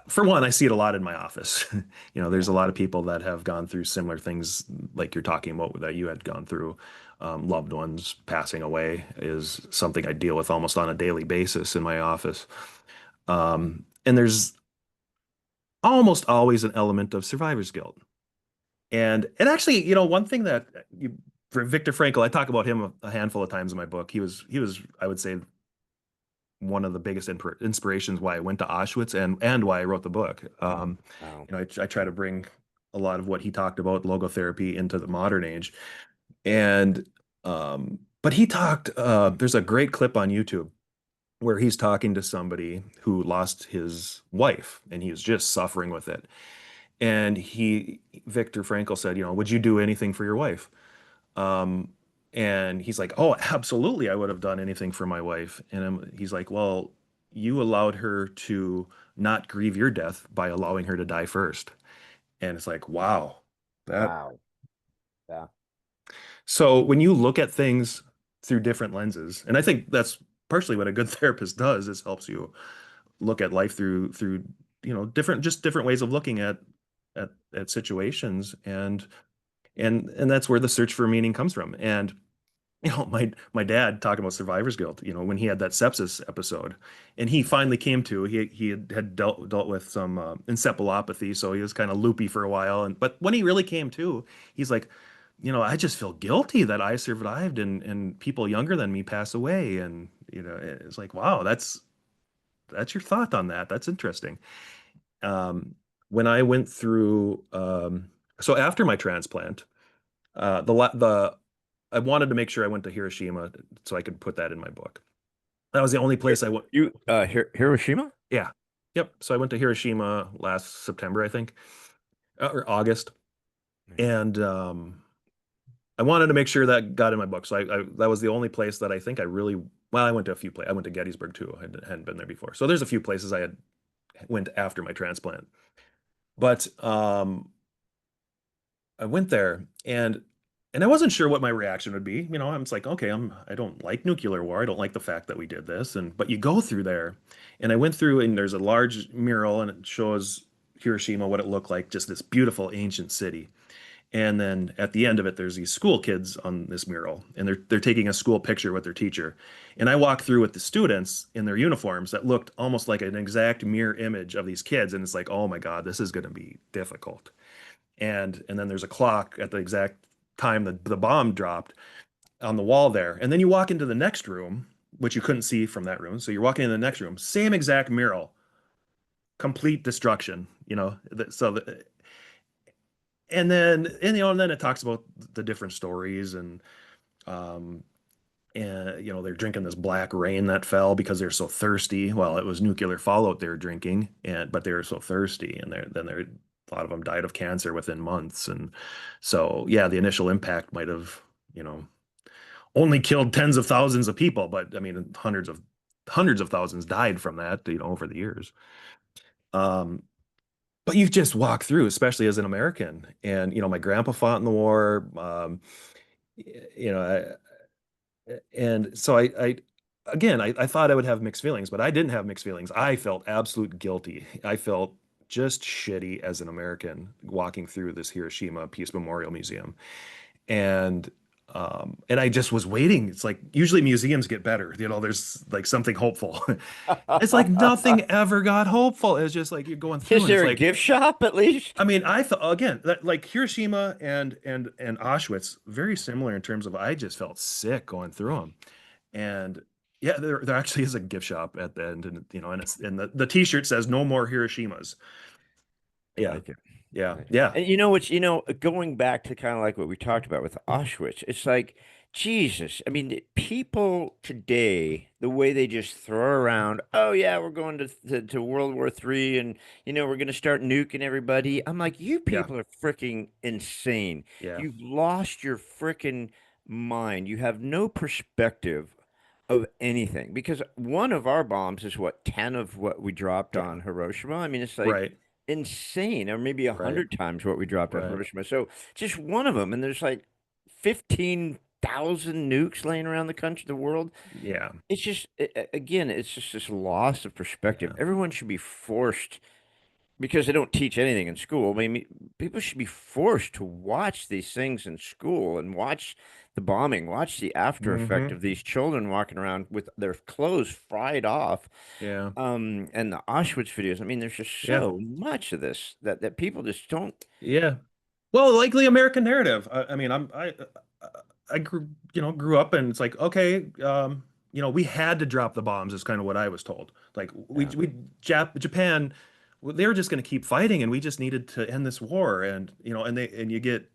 for one, I see it a lot in my office. There's Yeah. a lot of people that have gone through similar things like you're talking about that you had gone through. Loved ones passing away is something I deal with almost on a daily basis in my office. And there's almost always an element of survivor's guilt. And actually, one thing that for Viktor Frankl, I talk about him a handful of times in my book. He was, I would say, one of the biggest inspirations why I went to Auschwitz and why I wrote the book. Wow. I try to bring a lot of what he talked about logotherapy into the modern age. And but he talked. There's a great clip on YouTube where he's talking to somebody who lost his wife and he was just suffering with it. And Viktor Frankl said, would you do anything for your wife? Um, and he's like, "Oh, absolutely, I would have done anything for my wife." And he's like, "Well, you allowed her to not grieve your death by allowing her to die first." And it's like, wow, that. Wow. Yeah. So when you look at things through different lenses, and I think that's partially what a good therapist does, is helps you look at life through different ways of looking at situations, and that's where the search for meaning comes from. And my dad talking about survivor's guilt, when he had that sepsis episode, and he finally came to, he had dealt with some encephalopathy, so he was kind of loopy for a while, and but when he really came to, he's like, I just feel guilty that I survived and people younger than me pass away, and it's like, wow, that's your thought on that. That's interesting. When I went through, so after my transplant, the I wanted to make sure I went to Hiroshima so I could put that in my book. That was the only place I went. Hiroshima? Yeah. Yep. So I went to Hiroshima last September, I think, or August, and I wanted to make sure that got in my book. So that was the only place that I think I really well. I went to a few places. I went to Gettysburg too. I hadn't been there before. So there's a few places I had went after my transplant, but I went there and I wasn't sure what my reaction would be. I'm just like, okay, I don't like nuclear war. I don't like the fact that we did this. But you go through there, and I went through, and there's a large mural, and it shows Hiroshima, what it looked like, just this beautiful ancient city. And then at the end of it, there's these school kids on this mural, and they're taking a school picture with their teacher. And I walked through with the students in their uniforms that looked almost like an exact mirror image of these kids, and it's like, oh my God, this is going to be difficult. And then there's a clock at the exact time the bomb dropped on the wall there. And then you walk into the next room, which you couldn't see from that room. So you're walking in the next room, same exact mural, complete destruction, and then it talks about the different stories um they're drinking this black rain that fell because they're so thirsty. Well, it was nuclear fallout they were drinking, but they were so thirsty, and a lot of them died of cancer within months. And so, yeah, the initial impact might have, only killed tens of thousands of people, but I mean, hundreds of thousands died from that, over the years. Um, but you just walk through, especially as an American, and my grandpa fought in the war. You know, and so I thought I would have mixed feelings, but I didn't have mixed feelings. I felt absolute guilty. I felt just shitty as an American walking through this Hiroshima Peace Memorial Museum. And and I just was waiting. It's like usually museums get better. There's like something hopeful. It's like nothing ever got hopeful. It's just like you're going through Is and it's there a like, gift shop at least? I mean, I thought again that like Hiroshima and Auschwitz, very similar in terms of I just felt sick going through them. And yeah, there actually is a gift shop at the end, and the T-shirt says "No more Hiroshimas." I Yeah, like it. yeah, Right. yeah, And going back to kind of like what we talked about with Auschwitz, it's like, Jesus. I mean, people today, the way they just throw around, oh yeah, we're going to World War III, and we're going to start nuking everybody. I'm like, you yeah, people are freaking insane. yeah, You've lost your freaking mind. You have no perspective of anything, because one of our bombs is what, 10 of what we dropped yeah. on Hiroshima. I mean, it's like Right, insane, or maybe a right, hundred times what we dropped on right. Hiroshima. So just one of them, and there's like 15,000 nukes laying around the country, the world. Yeah, It's just again, it's just this loss of perspective. yeah. Everyone should be forced, because they don't teach anything in school. I mean, people should be forced to watch these things in school and watch the bombing, watch the after effect Hmm. of these children walking around with their clothes fried off, Yeah, and the Auschwitz videos. I mean, there's just yeah, so much of this that people just don't. yeah. Well, like the American narrative. I mean, I grew up, and it's like, okay, we had to drop the bombs is kind of what I was told. Like Yeah. Japan, well, they were just going to keep fighting, and we just needed to end this war. And you get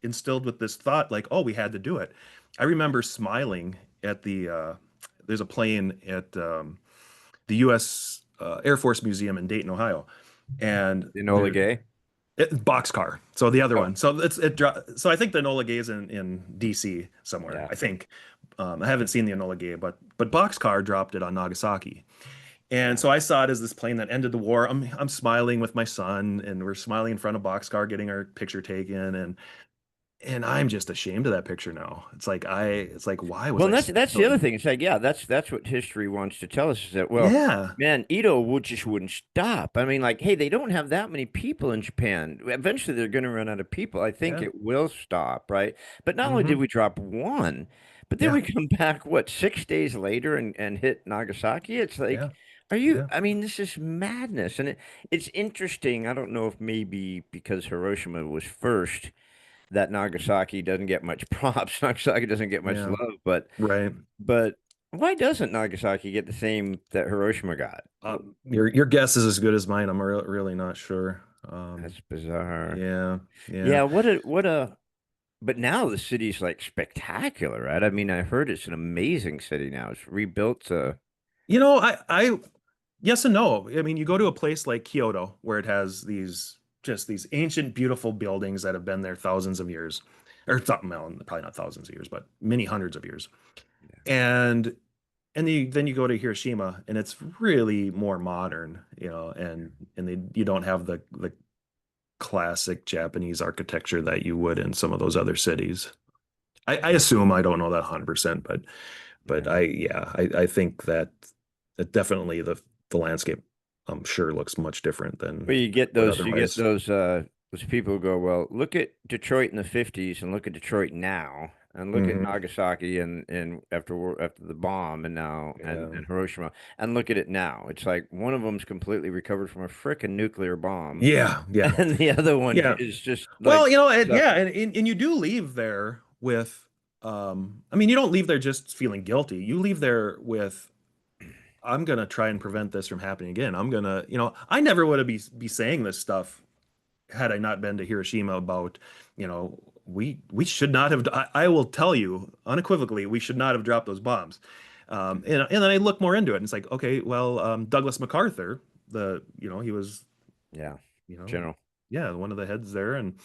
instilled with this thought like, oh, we had to do it. I remember smiling at there's a plane at the U.S. Air Force Museum in Dayton, Ohio, and Enola Gay. Boxcar. So the other Oh, one. So I think the Enola Gay is in DC somewhere. yeah. I think. I haven't seen the Enola Gay, but Boxcar dropped it on Nagasaki. And Yeah. so I saw it as this plane that ended the war. I'm smiling with my son, and we're smiling in front of Boxcar, getting our picture taken, and I'm just ashamed of that picture now. It's like why was Well, and I that's the other smiling? thing. It's like, yeah, that's what history wants to tell us, is that, well, Yeah. man, Ito just wouldn't stop. I mean, like, hey, they don't have that many people in Japan. Eventually, they're going to run out of people. I think Yeah. it will stop, right? But not only did Hmm. we drop one, But then Yeah. we come back, what, 6 days later and hit Nagasaki? It's like, Yeah. are you, Yeah. I mean, this is madness. And it's interesting. I don't know if maybe because Hiroshima was first that Nagasaki doesn't get much props. Nagasaki doesn't get much Yeah. love, but Right. but why doesn't Nagasaki get the same that Hiroshima got? Your guess is as good as mine. I'm really not sure. That's bizarre. Yeah. Yeah. Yeah, what a but now the city's like spectacular, right? I mean, I heard it's an amazing city now. It's rebuilt I yes and no. I mean, you go to a place like Kyoto where it has these ancient, beautiful buildings that have been there thousands of years, or well, probably not thousands of years, but many hundreds of years. And then you go to Hiroshima and it's really more modern, you don't have the classic Japanese architecture that you would in some of those other cities. I assume I don't know that 100%, but yeah. I think that definitely the landscape I'm sure looks much different Well, than you get would those otherwise. those people who go, well, look at Detroit in the 50s and look at Detroit now and look at Hmm. Nagasaki and after the bomb and now Yeah. and Hiroshima and look at it now. It's like one of them's completely recovered from a frickin' nuclear bomb Yeah, yeah, and the other one yeah. is just Well, like yeah, suffering. and you do leave there with, I mean, you don't leave there just feeling guilty. You leave there with, I'm gonna try and prevent this from happening again. I never would have be saying this stuff had I not been to Hiroshima about, we should not have. I will tell you unequivocally, we should not have dropped those bombs. And then I look more into it, and it's like, okay, well, Douglas MacArthur, he was, Yeah. you know, General. yeah, one of the heads there, and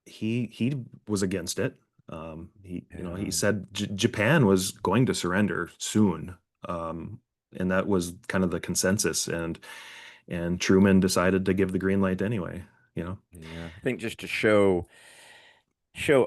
he was against it. He Yeah. said Japan was going to surrender soon, and that was kind of the consensus. And Truman decided to give the green light anyway. You know. Yeah. I think just to show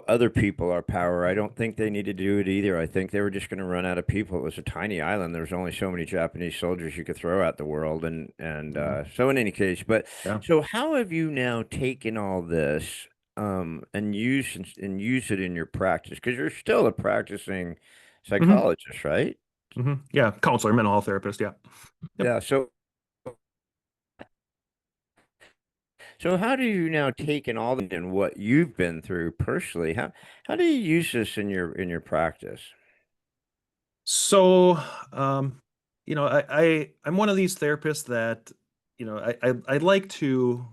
other people our power. I don't think they needed to do it either. I think they were just going to run out of people. It was a tiny island. There was only so many Japanese soldiers you could throw at the world, and Mhm. so in any case, but Yeah. so how have you now taken all this and use it in your practice? Because you're still a practicing Hmm. psychologist, right? Yeah. Counselor, mental health therapist. Yeah. Yep. Yeah. So how do you now take in all that and what you've been through personally? How do you use this in your practice? So, um, I'm one of these therapists that, I like to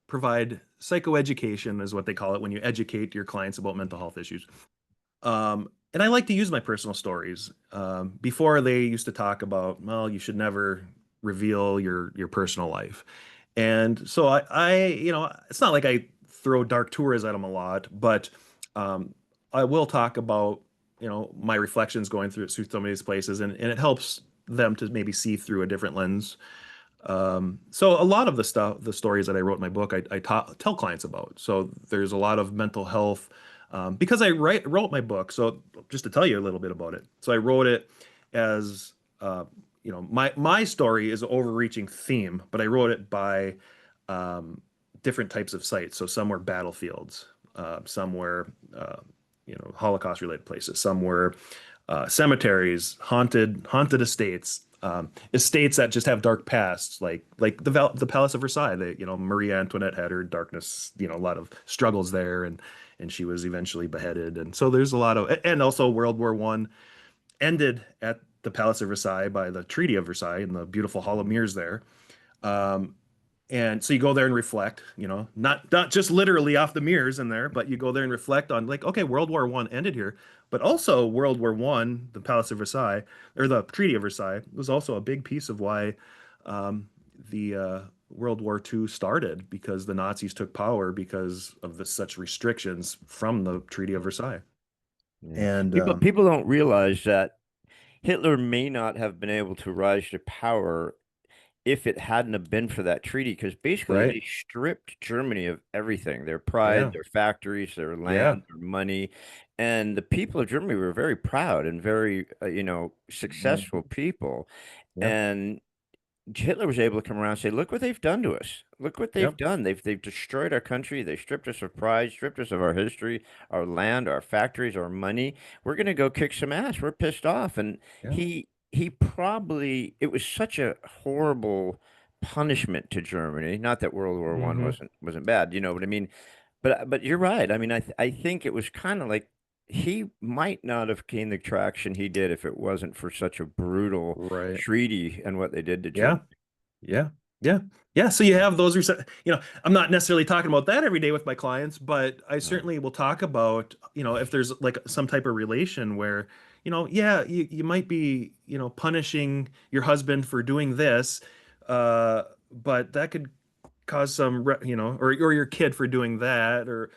provide psychoeducation, is what they call it, when you educate your clients about mental health issues. And I like to use my personal stories. Before they used to talk about, well, you should never reveal your personal life. And so it's not like I throw dark tours at them a lot, but um, I will talk about, my reflections going through some of these places, and it helps them to maybe see through a different lens. So a lot of the stories that I wrote in my book, I tell clients about. So there's a lot of mental health, because wrote my book. So just to tell you a little bit about it. So I wrote it as, my story is an overreaching theme, but I wrote it by um, different types of sites. So some were battlefields, some were, Holocaust related places, some were cemeteries, haunted estates, estates that just have dark pasts, like the Palace of Versailles. Marie Antoinette had her darkness, a lot of struggles there, and she was eventually beheaded. And so there's a lot of, and also World War I ended at the Palace of Versailles by the Treaty of Versailles and the beautiful Hall of Mirrors there. Um, and so you go there and reflect, not just literally off the mirrors in there, but you go there and reflect on, like, okay, World War I ended here, but also World War I, the Palace of Versailles, or the Treaty of Versailles, was also a big piece of why the World War II started, because the Nazis took power because of such restrictions from the Treaty of Versailles. Yeah. And People don't realize that Hitler may not have been able to rise to power if it hadn't have been for that treaty, because basically right, they stripped Germany of everything, their pride, yeah, their factories, their yeah, land, their money. And the people of Germany were very proud and very, mhm, successful people. yeah, And Hitler was able to come around and say, "Look what they've done to us. Look what they've Yep. done. They've destroyed our country. They stripped us of pride, stripped us of our history, our land, our factories, our money. We're gonna go kick some ass. We're pissed off." And Yeah. he probably it was such a horrible punishment to Germany. Not that World War One Hmm. wasn't bad, you know what I mean? But you're right. I mean, I think it was kind of like he might not have gained the traction he did if it wasn't for such a brutal Right. treaty and what they did to Yeah. Germany. Yeah. Yeah. Yeah. So you have those, I'm not necessarily talking about that every day with my clients, but I Uh, certainly will talk about, if there's like some type of relation where, yeah, you might be, punishing your husband for doing this, but that could cause some, or your kid for doing that, or,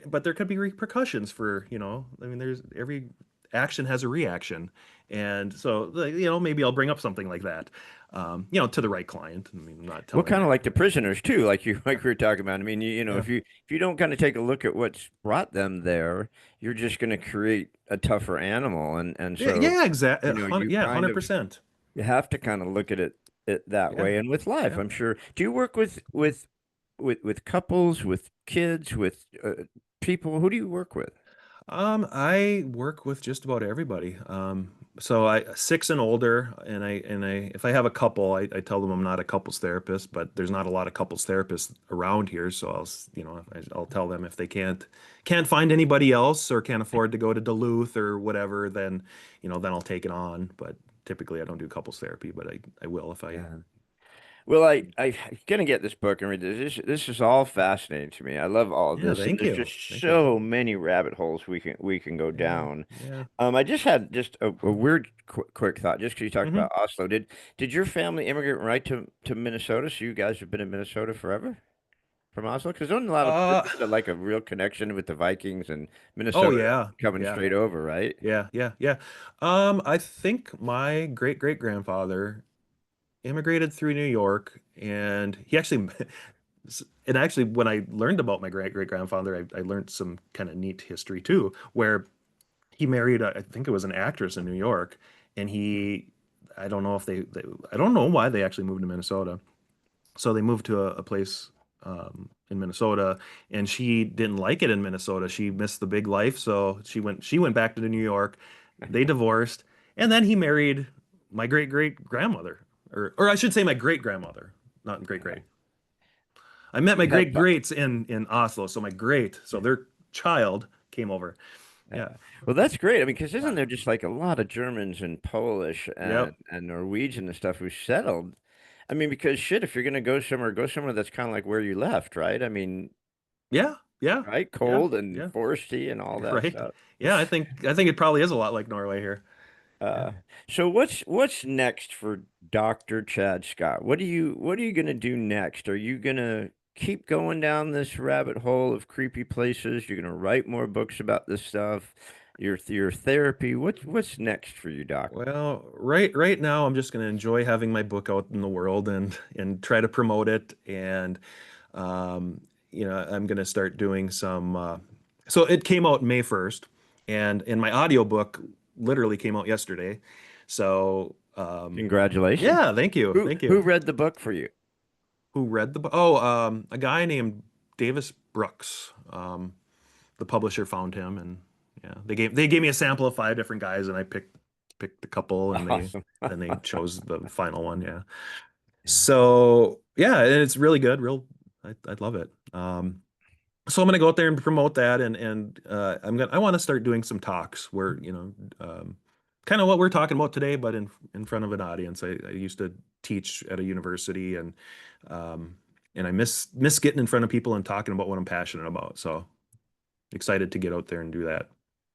but there could be repercussions for, I mean, there's every action has a reaction. And so, like, maybe I'll bring up something like that, to the right client. I mean, I'm not well, telling kind them. of like the prisoners too, like you like we were talking about. I mean, Yeah. if you don't kind of take a look at what's brought them there, you're just going to create a tougher animal, and Yeah, so yeah, exactly. you Yeah, kind of 100%. you have to kind of look at it that Yeah. way. And with life, Yeah. I'm sure. Do you work with couples, with kids, with people? Who do you work with? I work with just about everybody. So I six and older, if I have a couple, I tell them I'm not a couples therapist, but there's not a lot of couples therapists around here. So I'll tell them if they can't find anybody else or can't afford to go to Duluth or whatever, then I'll take it on. But typically I don't do couples therapy, but I will if I. Yeah. Well, I gonna get this book and read this. This is all fascinating to me. I love all of Yeah, this, and thank there's you. just Thank you. so many rabbit holes we can go Yeah. down. Yeah. I just had just a weird quick thought, just because you talked Hmm. about Oslo. Did your family immigrate right to Minnesota? So you guys have been in Minnesota forever from Oslo? Because there's Uh, not like a real connection with the Vikings and oh Minnesota yeah. coming Yeah. straight over, right? Yeah, yeah, yeah. I think my great grandfather immigrated through New York, and and actually, when I learned about my great grandfather, I learned some kind of neat history too, where he married, I think it was an actress in New York, and I don't know if I don't know why they actually moved to Minnesota. So they moved to a place in Minnesota, and she didn't like it in Minnesota. She missed the big life, so she went back to New York. They divorced, and then he married my great grandmother, or I should say my great grandmother, not great great. I met my You had great greats in Oslo, so so their child came over. Yeah. Yeah. Well, that's great. I mean, because isn't Wow. there just like a lot of Germans and Polish Yep. and Norwegian and stuff who settled? I mean, because shit, if you're gonna go somewhere that's kind of like where you left, right? I mean, Yeah. Yeah. right? Yeah. Cold and Yeah. foresty and all that Right. stuff. Yeah. I think it probably is a lot like Norway here. Yeah. Uh, so what's next for Dr. Chad Scott? What are you gonna do next? Are you gonna keep going down this rabbit hole of creepy places? You're gonna write more books about this stuff? Your therapy? What's next for you, Doc? Well, right now I'm just going to enjoy having my book out in the world and try to promote it and I'm going to start doing some so it came out May 1st and my audiobook literally came out yesterday. So Congratulations. yeah, thank you. Who Thank you. who read the book for you? Who read the book? Oh, a guy named Davis Brooks. The publisher found him and yeah, they gave me a sample of five different guys and I picked a couple and they Awesome. then they chose the final one. Yeah. Yeah. So yeah, and it's really good. I love it. So I'm gonna go out there and promote that, and I want to start doing some talks where kind of what we're talking about today, but in front of an audience. I used to teach at a university, um, and I miss getting in front of people and talking about what I'm passionate about. So excited to get out there and do that.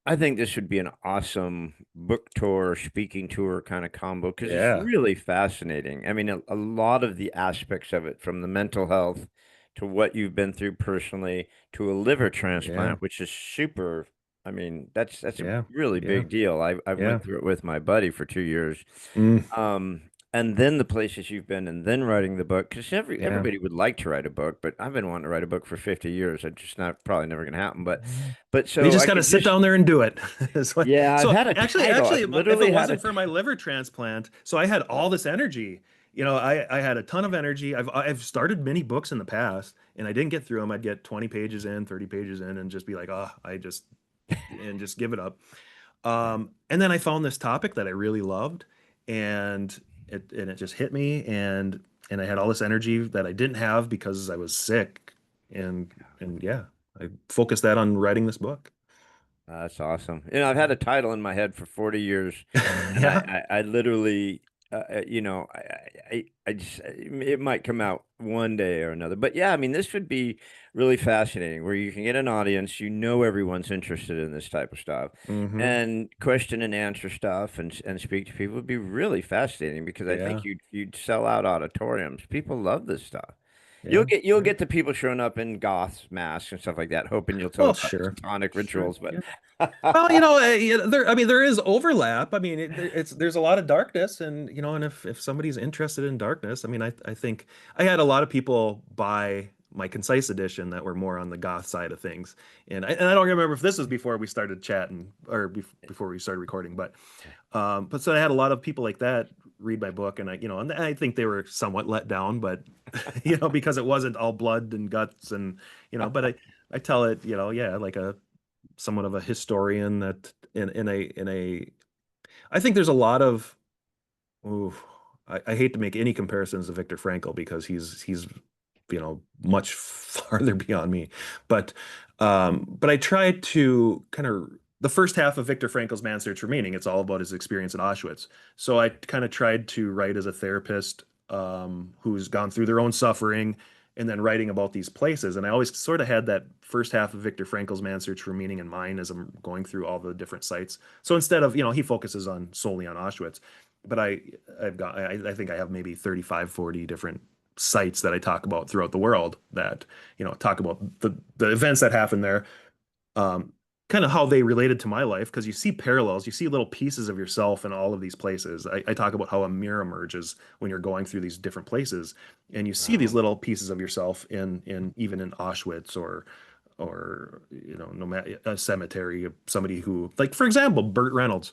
I think this would be an awesome book tour, speaking tour kind of combo because it's Yeah, really fascinating. I mean, a lot of the aspects of it, from the mental health to what you've been through personally to a liver yeah, transplant, which is super. I mean, that's a yeah, really yeah, big deal. I yeah. went through it with my buddy for 2 years. Mm, And then the places you've been, and then writing the book, because yeah. everybody would like to write a book, but I've been wanting to write a book for 50 years. It's just not probably never going to happen. But You so just I got to could sit just, down there and do it. yeah, I've So had a actually, title. actually, I've if it literally had a, wasn't for my liver transplant, so I had all this energy, I had a ton of energy. I've started many books in the past, and I didn't get through them. I'd get 20 pages in, 30 pages in, and just be like, oh, and just give it up. And then I found this topic that I really loved, and it just hit me, and I had all this energy that I didn't have because I was sick, and yeah, I focused that on writing this book. That's awesome. I've had a title in my head for 40 years, and Yeah. I literally, I just, it might come out one day or another. But yeah, I mean, this would be really fascinating where you can get an audience, everyone's interested in this type of stuff, Hmm. and question and answer stuff and speak to people would be really fascinating because I think Yeah. you'd sell out auditoriums. People love this stuff. Yeah. You'll Yeah. get the people showing up in goths masks and stuff like that, hoping you'll tell Well, sure. tonic Sure. rituals, but Yeah. Well, I mean, there is overlap. I mean, there's a lot of darkness, and if somebody's interested in darkness, I mean, I think I had a lot of people buy my concise edition that were more on the goth side of things, and I don't remember if this was before we started chatting or before we started recording, but so I had a lot of people like that read my book, and I think they were somewhat let down, but because it wasn't all blood and guts, but I tell it, yeah, like a somewhat of a historian that in a I think there's a lot of ooh, I hate to make any comparisons to Viktor Frankl because he's much farther beyond me, but I try to kind of the first half of Viktor Frankl's Man's Search for Meaning, it's all about his experience in Auschwitz. So I kind of tried to write as a therapist who's gone through their own suffering and then writing about these places. And I always sort of had that first half of Viktor Frankl's Man's Search for Meaning in mind as I'm going through all the different sites. So instead of, he focuses on solely on Auschwitz, but I think I have maybe 35, 40 different sites that I talk about throughout the world that, talk about the events that happened there, um, kind of how they related to my life, because you see parallels, you see little pieces of yourself in all of these places. I talk about how a mirror emerges when you're going through these different places, and you see these Wow. little pieces of yourself in even in Auschwitz or no matter a cemetery, somebody who, like, for example, Burt Reynolds.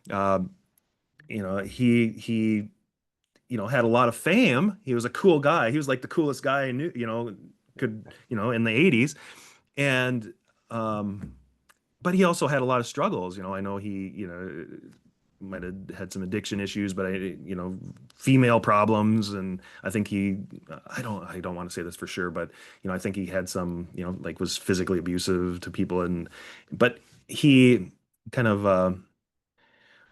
Uh, he had a lot of fame. He was a cool guy. He was like the coolest guy I knew, in the 80s. And um but he also had a lot of struggles. I know he, might have had some addiction issues, but female problems, and I think I don't want to say this for sure, but I think he had some, like was physically abusive to people, but he kind of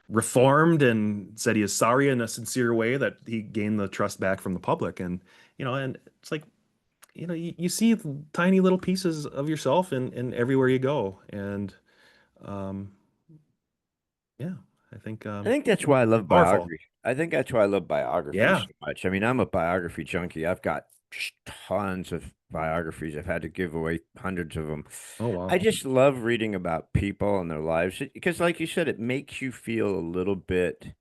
reformed and said he is sorry in a sincere way that he gained the trust back from the public, and it's like you see tiny little pieces of yourself in everywhere you go, and um, yeah, I think I think that's why I love powerful. biography. I think that's why I love biography Yeah. so much. I mean, I'm a biography junkie. I've got tons of biographies. I've had to give away hundreds of them. Oh I wow. just love reading about people and their lives because, like you said, it makes you feel a little bit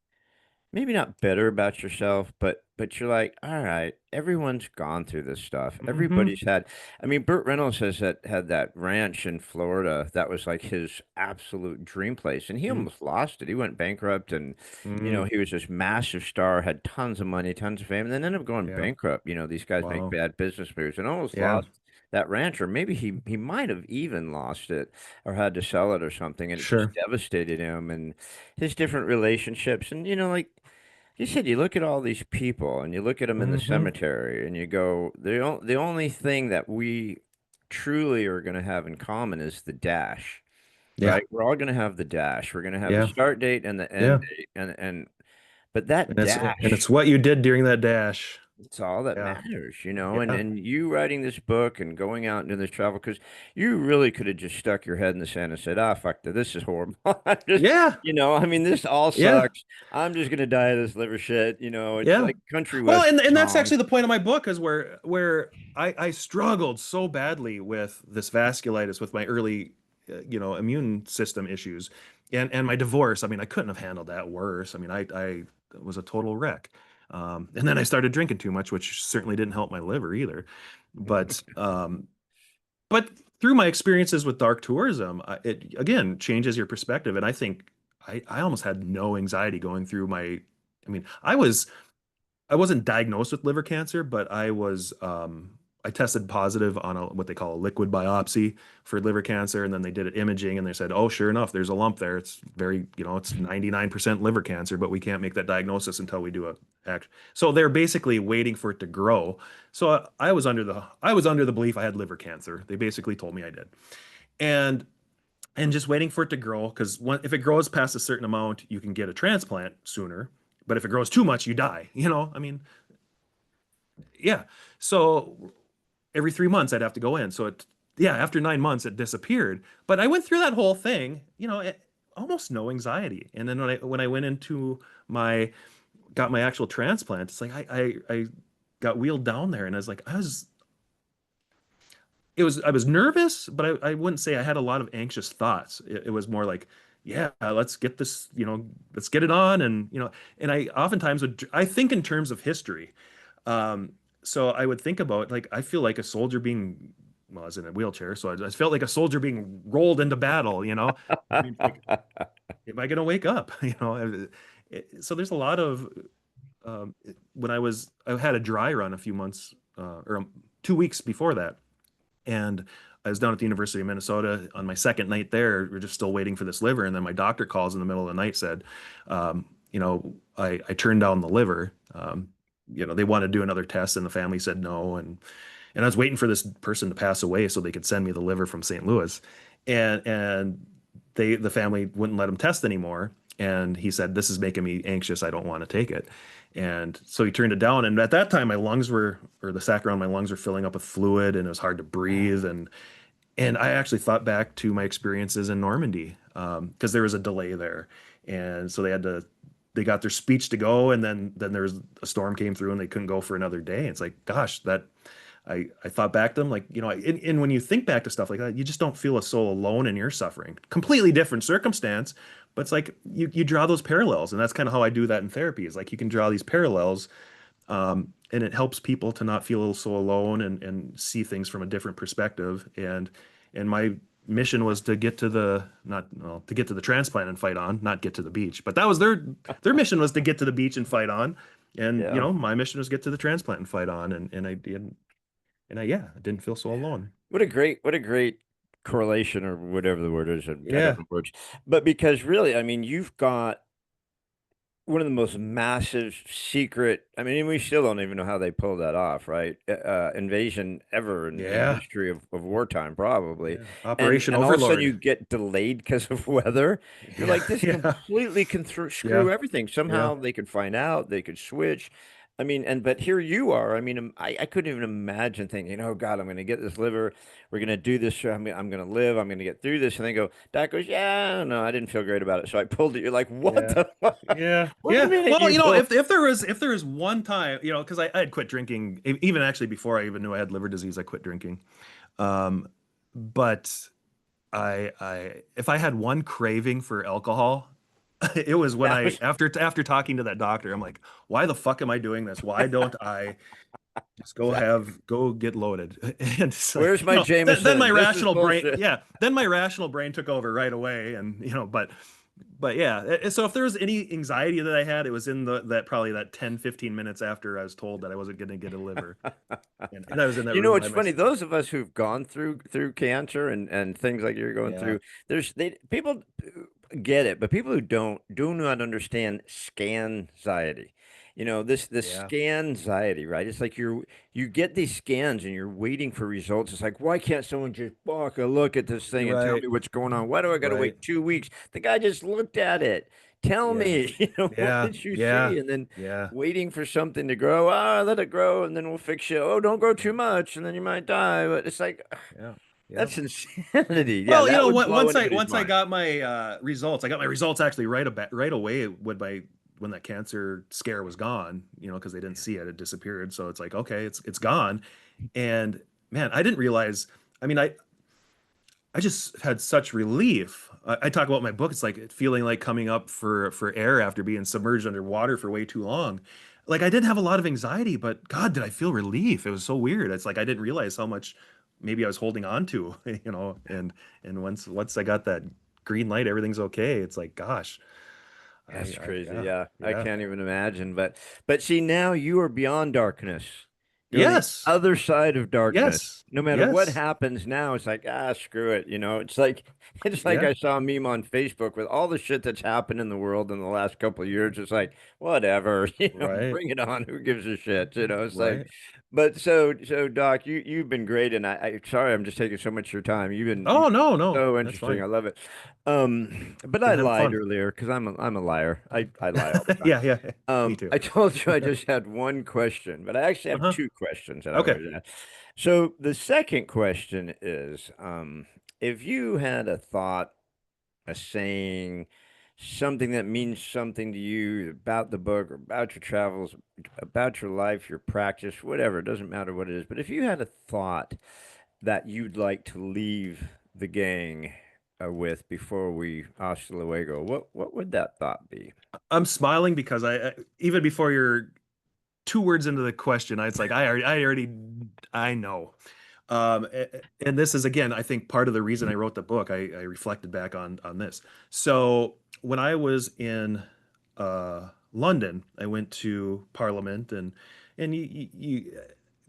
maybe not better about yourself, but you're like, all right, everyone's gone through this stuff. Hmm. Everybody's had. I mean, Burt Reynolds has had that ranch in Florida that was like his absolute dream place, and he almost lost it. He went bankrupt, and Mm. he was this massive star, had tons of money, tons of fame, and then ended up going Yeah. bankrupt. These guys make Wow. bad business moves, and almost Yeah. lost that ranch, or maybe he might have even lost it or had to sell it or something, and it just Sure. devastated him and his different relationships, and like. You said you look at all these people and you look at them in the Hmm. cemetery and you go, the only thing that we truly are going to have in common is the dash, Yeah. right? We're all going to have the dash. We're going to have the Yeah. start date and the end Yeah. date. But that And it's dash, what you did during that dash. it's all that Yeah. matters, and Yeah. you writing this book and going out into this travel, because you really could have just stuck your head in the sand and said, ah, fuck that, this is horrible. I just, Yeah. I mean, this all Yeah. sucks. I'm just gonna die of this liver shit. It's Yeah. like country Well, western and that's songs. actually the point of my book is where I struggled so badly with this vasculitis with my early immune system issues and my divorce. I mean, I couldn't have handled that worse. I mean, I was a total wreck. And then I started drinking too much, which certainly didn't help my liver either. But but through my experiences with dark tourism, it again changes your perspective. And I think I almost had no anxiety going through my. I mean, I was I wasn't diagnosed with liver cancer, but I tested positive on what they call a liquid biopsy for liver cancer, and then they did it imaging, and they said, "Oh, sure enough, there's a lump there. It's very, it's 99% liver cancer, but we can't make that diagnosis until we do a act." So they're basically waiting for it to grow. So I was under the belief I had liver cancer. They basically told me I did, and just waiting for it to grow because if it grows past a certain amount, you can get a transplant sooner. But if it grows too much, you die. I mean, yeah. So every 3 months I'd have to go in. So yeah, after 9 months it disappeared. But I went through that whole thing, almost no anxiety. And then when I went into got my actual transplant, it's like I got wheeled down there, and I was like, I was nervous, but I wouldn't say I had a lot of anxious thoughts. It was more like, yeah, let's get this, let's get it on. And I oftentimes I think in terms of history. So I would think about, like, I feel like a soldier being, well, I was in a wheelchair, so I just felt like a soldier being rolled into battle, I mean, like, am I going to wake up? So there's a lot of, when I had a dry run a few months, or 2 weeks before that. And I was down at the University of Minnesota on my second night there. We're just still waiting for this liver. And then my doctor calls in the middle of the night, said, I turned down the liver. They want to do another test, and the family said no. And I was waiting for this person to pass away so they could send me the liver from St. Louis. And the family wouldn't let him test anymore. And he said, "This is making me anxious. I don't want to take it." And so he turned it down. And at that time, the sac around my lungs were filling up with fluid, and it was hard to breathe. And I actually thought back to my experiences in Normandy, because there was a delay there. And so they got their speech to go, and then there was a storm came through, and they couldn't go for another day. It's like, gosh, I thought back to them, like, and when you think back to stuff like that, you just don't feel so alone in your suffering. Completely different circumstance, but it's like you draw those parallels, and that's kind of how I do that in therapy. Is like you can draw these parallels, and it helps people to not feel so alone and see things from a different perspective. And my mission was to get to the not well, to get to the transplant and fight on, not get to the beach. But that was their mission, was to get to the beach and fight on. And Yeah. my mission was get to the transplant and fight on. And I did. And I didn't feel so alone. What a great correlation, or whatever the word is. I don't Yeah. know words, but because really, I mean, you've got one of the most massive secret. I mean, we still don't even know how they pulled that off, right? Invasion ever in Yeah. history of wartime, probably. Yeah. And Operation all of a sudden you Overlord. get delayed because of weather. You're Yeah. like, this Yeah. completely can Yeah. screw everything. Yeah. Somehow they could find out, they could switch. I mean, but here you are. I mean, I couldn't even imagine thinking, oh God, I'm going to get this liver. We're going to do this. I'm going to live. I'm going to get through this. And then go, doc goes, yeah, no, I didn't feel great about it. So I pulled it. You're like, what Yeah. the fuck? Yeah. One Yeah. minute Well, you pull. if there was one time, because I had quit drinking, even actually before I even knew I had liver disease, I quit drinking. But if I had one craving for alcohol, it was when That was after talking to that doctor, I'm like, why the fuck am I doing this? Why don't I just exactly. go get loaded? And it's like, Where's my then my Jameson? This is rational brain, bullshit. yeah, then my rational brain took over right away. And but yeah, so if there was any anxiety that I had, it was in that probably that 10-15 minutes after I was told that I wasn't going to get a liver. And I was in that You know, room by it's funny. myself. Those of us who've gone through cancer and things like you're going Yeah. through, people get it, but people who do not understand scan anxiety. This Yeah. scan anxiety, right? It's like you get these scans and you're waiting for results. It's like, why can't someone just walk a look at this thing and tell Right. me what's going on? Why do I got to Right. wait 2 weeks? The guy just looked at it. Tell Yeah. me, what Yeah. did you Yeah. see? And then Yeah. waiting for something to grow. Let it grow, and then we'll fix you. Oh, don't grow too much, and then you might die. But it's like, Yeah. Yeah. that's insanity. Yeah, Well, that would blow once anybody's I mind. got my results, I got my results actually right away when that cancer scare was gone, because they didn't see it, it disappeared. So it's like, okay, it's gone. And man, I didn't realize, I mean, I just had such relief. I talk about my book. It's like feeling like coming up for air after being submerged underwater for way too long. Like I didn't have a lot of anxiety, but God, did I feel relief? It was so weird. It's like I didn't realize how much maybe I was holding on to, and once I got that green light, everything's okay. It's like, gosh, That's crazy. Yeah, Yeah. I yeah. can't even imagine. But see, now you are beyond darkness. You're on the Yes, other side of darkness. yes, No matter what yes, happens now, it's like, screw it. It's like it's like yeah, I saw a meme on Facebook with all the shit that's happened in the world in the last couple of years. It's like, whatever, right, bring it on. Who gives a shit? It's like, right. but so Doc, you've been great, and I sorry I'm just taking so much of your time. You've Oh, no, been no, so that's interesting. fine. I love it. But I Been having lied fun. earlier because I'm a liar. I lie all the time. Yeah, yeah, me too. I told you I just had one question, but I actually have Uh-huh. two questions that I Okay. wanted to ask. So the second question is, if you had a thought, a saying, something that means something to you about the book or about your travels, about your life, your practice, whatever, it doesn't matter what it is, but if you had a thought that you'd like to leave the gang with before we hasta luego, what would that thought be? I'm smiling because even before you're 2 words into the question, it's like I know. And this is again, I think part of the reason I wrote the book. I reflected back on this. So when I was in London, I went to Parliament, and you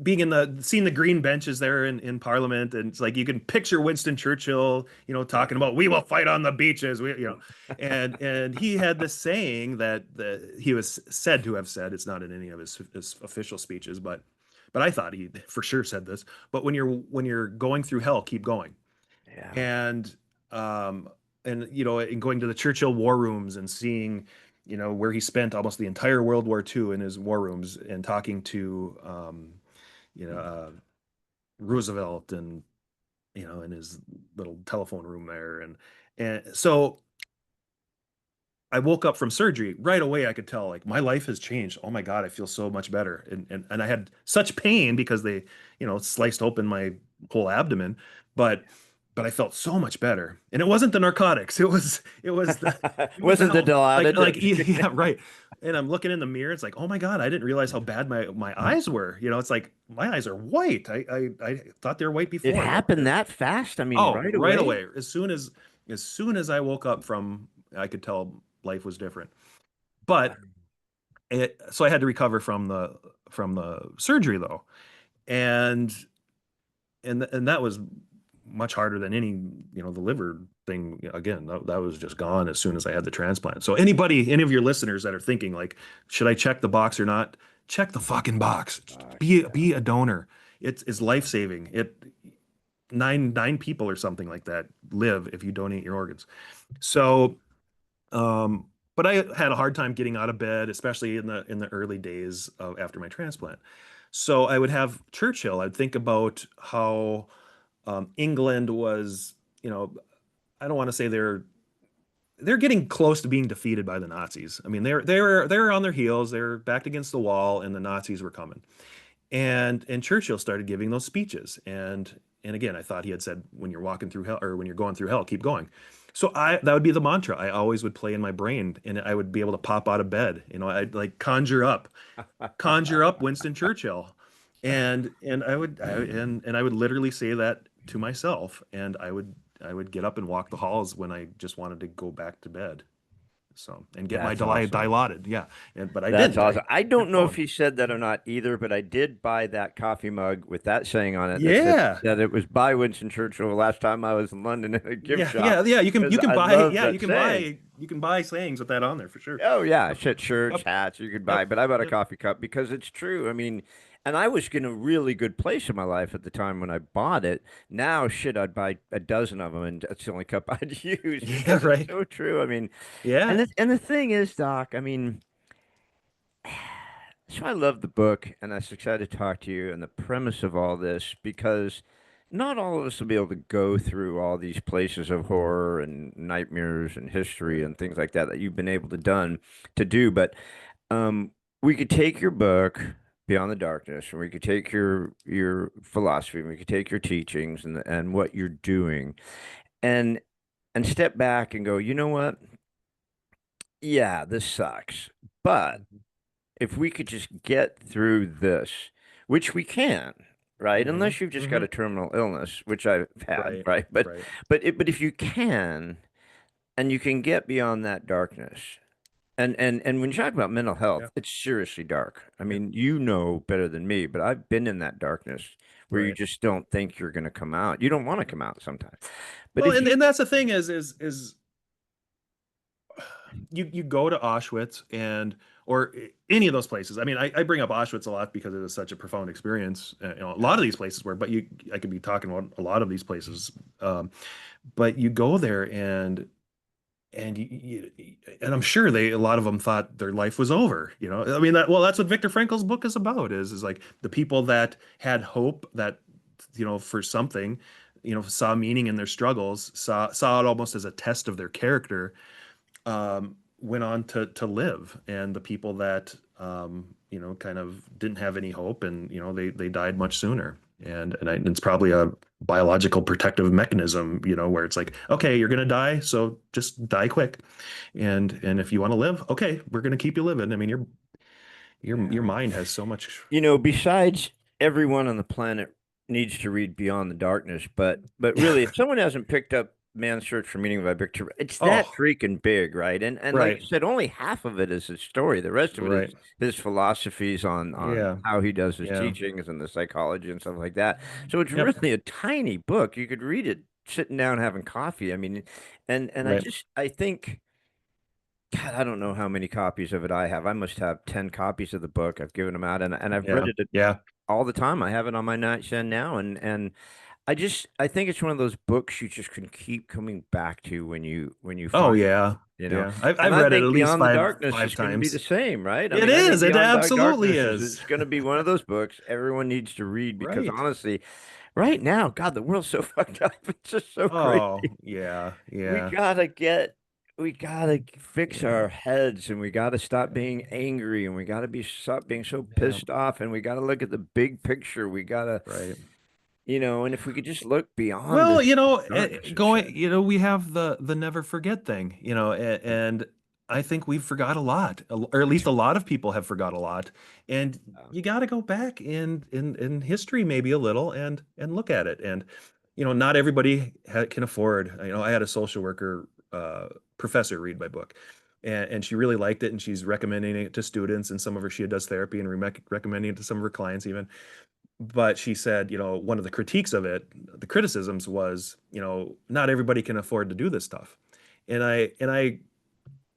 being in the seeing the green benches there in Parliament, and it's like you can picture Winston Churchill, talking about "we will fight on the beaches," and he had this saying that he was said to have said. It's not in any of his official speeches, but I thought he for sure said this. But when you're going through hell, keep going. Yeah. And um and going to the Churchill war rooms and seeing where he spent almost the entire World War II in his war rooms, and talking to you know uh, Roosevelt, and in his little telephone room there, and so I woke up from surgery right away. I could tell, like, my life has changed. Oh my God, I feel so much better. And I had such pain because they, sliced open my whole abdomen, but I felt so much better. And it wasn't the narcotics. It was the Wasn't the health. Dilaudid? Yeah, right. And I'm looking in the mirror. It's like, oh my God, I didn't realize how bad my eyes were. It's like my eyes are white. I thought they were white It before, but happened that fast? I mean, oh, right right away? away. As soon as I woke up from, I could tell life was different. But so I had to recover from the surgery, though, and and that was much harder than the liver thing. Again, that was just gone as soon as I had the transplant. So any of your listeners that are thinking, like, should I check the box or not? Check the fucking box. Gosh, Be a donor. It's life saving. Nine people or something like that live if you donate your organs. So um, but I had a hard time getting out of bed, especially in the early days after my transplant. So I would have Churchill. I'd think about how England was, I don't want to say they're getting close to being defeated by the Nazis. I mean, they were on their heels, they're backed against the wall, and the Nazis were coming. And Churchill started giving those speeches, and again, I thought he had said, when you're walking through hell, or when you're going through hell, keep going. So that would be the mantra I always would play in my brain, and I would be able to pop out of bed. I'd like conjure up Winston Churchill, and I would literally say that to myself, and I would get up and walk the halls when I just wanted to go back to bed. So, and get my that's awesome. dilaudid, yeah. But I That's didn't. I awesome. I don't kept know if going. he said that or not either, but I did buy that coffee mug with that saying on it that said Yeah. that it was by Winston Churchill last time I was in London at a gift Yeah, shop yeah, yeah. You can because you can I buy love yeah, that saying. you can buy sayings with that on there for sure. Oh yeah, Yep, shit, shirts, yep, hats you could buy, yep, but I bought a yep. coffee cup because it's true. I mean, and I was in a really good place in my life at the time when I bought it. Now, shit, I'd buy a dozen of them, and that's the only cup I'd use Yeah, because it's right. so true. I mean, Yeah. and the thing is, Doc, I mean, so I love the book, and I was excited to talk to you and the premise of all this because not all of us will be able to go through all these places of horror and nightmares and history and things like that that you've been able to do. But um, we could take your book, Beyond the Darkness, and we could take your philosophy, and we could take your teachings and what you're doing, and step back and go, you know what? Yeah, this sucks, but Mhm. if we could just get through this, which we can, right? Hmm. Unless you've just got Hmm. a terminal illness, which I've had, Right. right? But Right. but if you can, and you can get beyond that darkness, And when you talk about mental Yeah. health, it's seriously dark. I Yeah. mean, you know better than me, but I've been in that darkness where you Right. just don't think you're going to come out. You don't want to come out sometimes. But Well, if you and that's the thing is you go to Auschwitz and or any of those places. I mean, I bring up Auschwitz a lot because it was such a profound experience. A lot of these places were, but I could be talking about a lot of these places. But you go there and and I'm sure a lot of them thought their life was over. I mean that's what Viktor Frankl's book is about. Is like the people that had hope that for something, saw meaning in their struggles, saw it almost as a test of their character, went on to live, and the people that kind of didn't have any hope, and they died much sooner. And it's probably a biological protective mechanism, where it's like, okay, you're gonna die, so just die quick, and if you want to live, okay, we're gonna keep you living. I mean, your Yeah. mind has so much. Besides everyone on the planet needs to read Beyond the Darkness, but really, if someone hasn't picked up Man's Search for Meaning by Victor, it's that Oh, freaking big, right? And like right, you said, only half of it is his story. The rest of it is right, his philosophies on yeah, how he does his yeah, teachings and the psychology and stuff like that. So it's yep, really a tiny book. You could read it sitting down having coffee. I mean, and right, I think. God, I don't know how many copies of it I have. I must have 10 copies of the book. I've given them out and I've read yeah, it yeah, all the time. I have it on my nightstand now, and I think it's one of those books you just can keep coming back to when you oh find yeah, it. yeah. I've And I read it at think least Beyond the five Darkness five is going to be the times. same, right? I It mean, I think is. It Beyond absolutely Darkness is. is going to be one of those books everyone needs to read because Right. honestly, right now, God, the world's so fucked up. It's just so Oh, crazy. yeah, We yeah, gotta get, we gotta fix yeah, our heads and we gotta stop being angry and we gotta stop being so yeah. pissed off and we gotta look at the big picture. We gotta, Right. and if we could just look beyond Well, this darkness and going, shit. we have the never forget thing, and I think we've forgot a lot, or at least a lot of people have forgot a lot, and Uh, you got to go back in history maybe a little and look at it, and not everybody can afford. I had a social worker professor read my book, and she really liked it, and she's recommending it to students, and some of her she does therapy and recommending it to some of her clients even. But she said, one of the critiques of it, the criticisms was, not everybody can afford to do this stuff. And I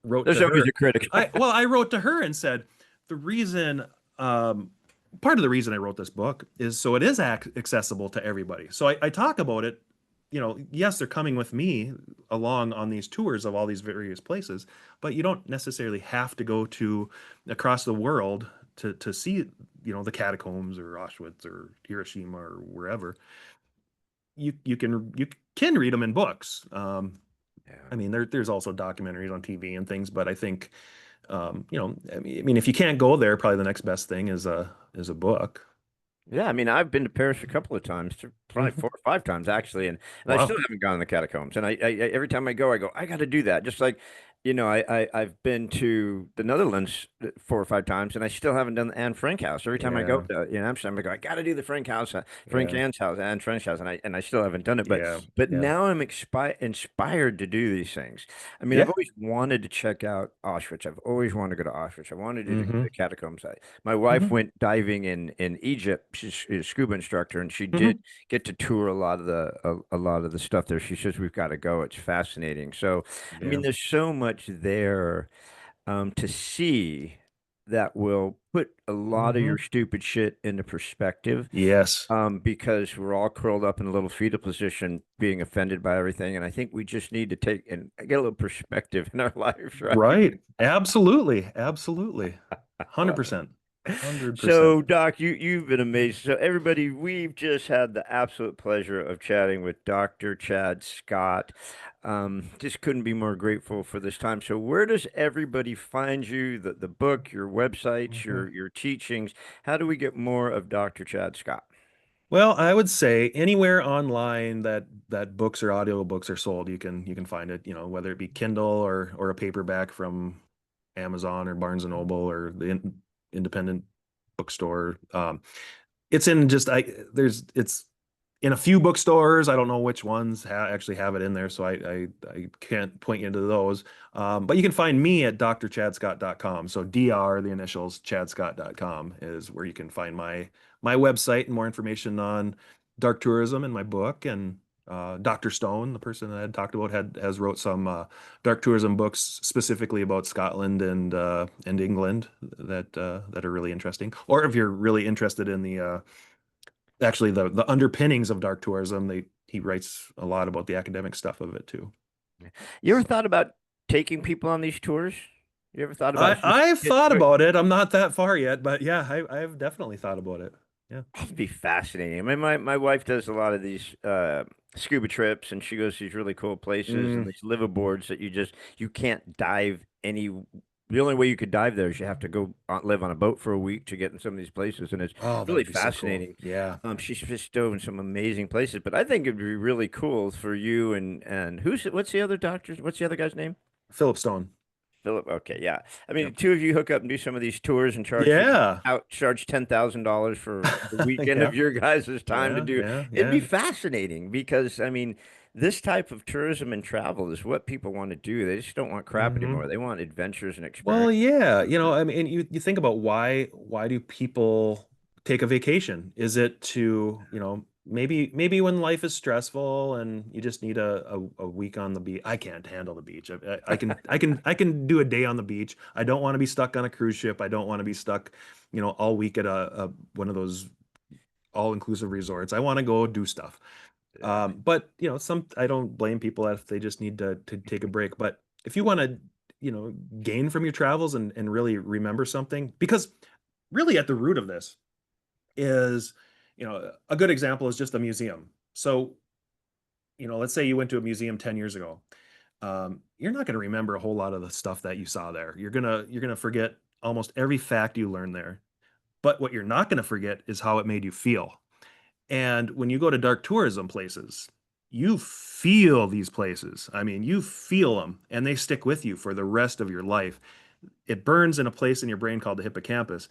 wrote There's to always her. a critic. I wrote to her and said, the reason, part of the reason I wrote this book is so it is accessible to everybody. So I talk about it. Yes, they're coming with me along on these tours of all these various places, but you don't necessarily have to go to across the world to see, the catacombs or Auschwitz or Hiroshima or wherever. You can read them in books. I Yeah. mean, there's also documentaries on TV and things, but I think, I mean, if you can't go there, probably the next best thing is a book. Yeah, I mean, I've been to Paris a couple of times, probably Mhm. 4 or 5 times actually, and I still Wow. haven't gone in the catacombs. And every time I go, I got to do that. Just like, I've been to the Netherlands 4 or 5 times, and I still haven't done the Anne Frank house. Every time I go Yeah. to Amsterdam, I go, I got to do the Frank house, Frank Yeah. Anne's house, Anne Frank's house, and I still haven't done it. But Yeah. but Yeah. now I'm inspired to do these things. I mean, I've Yeah. always wanted to check out Auschwitz. I've always wanted to go to Auschwitz. I wanted to do Hmm. the catacombs. My wife Hmm. went diving in Egypt. She's a scuba instructor, and she did Hmm. get to tour a lot of the stuff there. She says we've got to go. It's fascinating. So, I mean, Yeah. there's so much there to see that will put a lot of Hmm. your stupid shit into perspective. Yes. Because we're all curled up in a little fetal position, being offended by everything, and I think we just need to take and get a little perspective in our lives, right? Right. Absolutely. Absolutely. 100%. 100%. So, Doc, you've been amazing. So, everybody, we've just had the absolute pleasure of chatting with Dr. Chad Scott. Just couldn't be more grateful for this time. So, where does everybody find you? The book, your websites, Mhm. your teachings. How do we get more of Dr. Chad Scott? Well, I would say anywhere online that books or audiobooks are sold, you can find it, whether it be Kindle or a paperback from Amazon or Barnes and Noble or the independent bookstore. It's in just I there's it's in a few bookstores. I don't know which ones actually have it in there, so I can't point you to those. But you can find me at drchadscott.com. So DR, the initials, chadscott.com is where you can find my website and more information on dark tourism and my book. And Dr. Stone, the person that I had talked about, has wrote some dark tourism books specifically about Scotland and England that are really interesting. Or if you're really interested in the actually the underpinnings of dark tourism, he writes a lot about the academic stuff of it too. You ever thought about taking people on these tours? You ever thought about just I've thought about it. I'm not that far yet, but yeah, I've definitely thought about it. Yeah. That'd be fascinating. I mean, my wife does a lot of these scuba trips, and she goes to these really cool places and Mm. these liveaboards that you can't dive any. The only way you could dive there is you have to go live on a boat for a week to get in some of these places, and it's Oh, really that'd be so cool. fascinating. Yeah. She's fished in some amazing places, but I think it'd be really cool for you and what's the other doctor's? What's the other guy's name? Philip Stone. Philip. Okay, yeah. I mean, the Yep. two of you hook up and do some of these tours and Yeah. charge $10,000 for the weekend of Yeah. your guys' time to Yeah. do. Yeah. It'd be Yeah. fascinating because I mean, this type of tourism and travel is what people want to do. They just don't want crap Hmm. anymore. They want adventures and Well, experience. yeah, I mean, you think about why do people take a vacation? Is it to, maybe when life is stressful and you just need a week on the beach. I can't handle the beach. I can do a day on the beach. I don't want to be stuck on a cruise ship. I don't want to be stuck, all week at a one of those all-inclusive resorts. I want to go do stuff. But some I don't blame people if they just need to take a break. But if you want to, gain from your travels and really remember something, because really at the root of this is, a good example is just a museum. So, let's say you went to a museum 10 years ago. You're not going to remember a whole lot of the stuff that you saw there. You're gonna forget almost every fact you learned there. But what you're not going to forget is how it made you feel. And when you go to dark tourism places, you feel these places. I mean, you feel them and they stick with you for the rest of your life. It burns in a place in your brain called the hippocampus.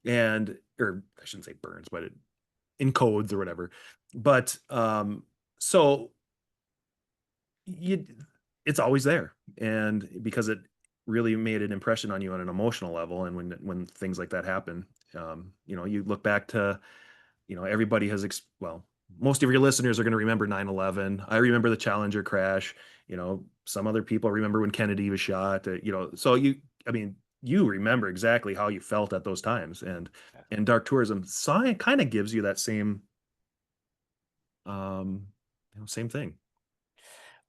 Or I shouldn't say burns, but it encodes or whatever. But so you, it's always there. And because it really made an impression on you on an emotional level. And when things like that happen, you look back to everybody well, most of your listeners are going to remember 9/11. I remember the Challenger crash. Some other people remember when Kennedy was shot. So I mean, you remember exactly how you felt at those times, and dark tourism kind of gives you that um, same thing.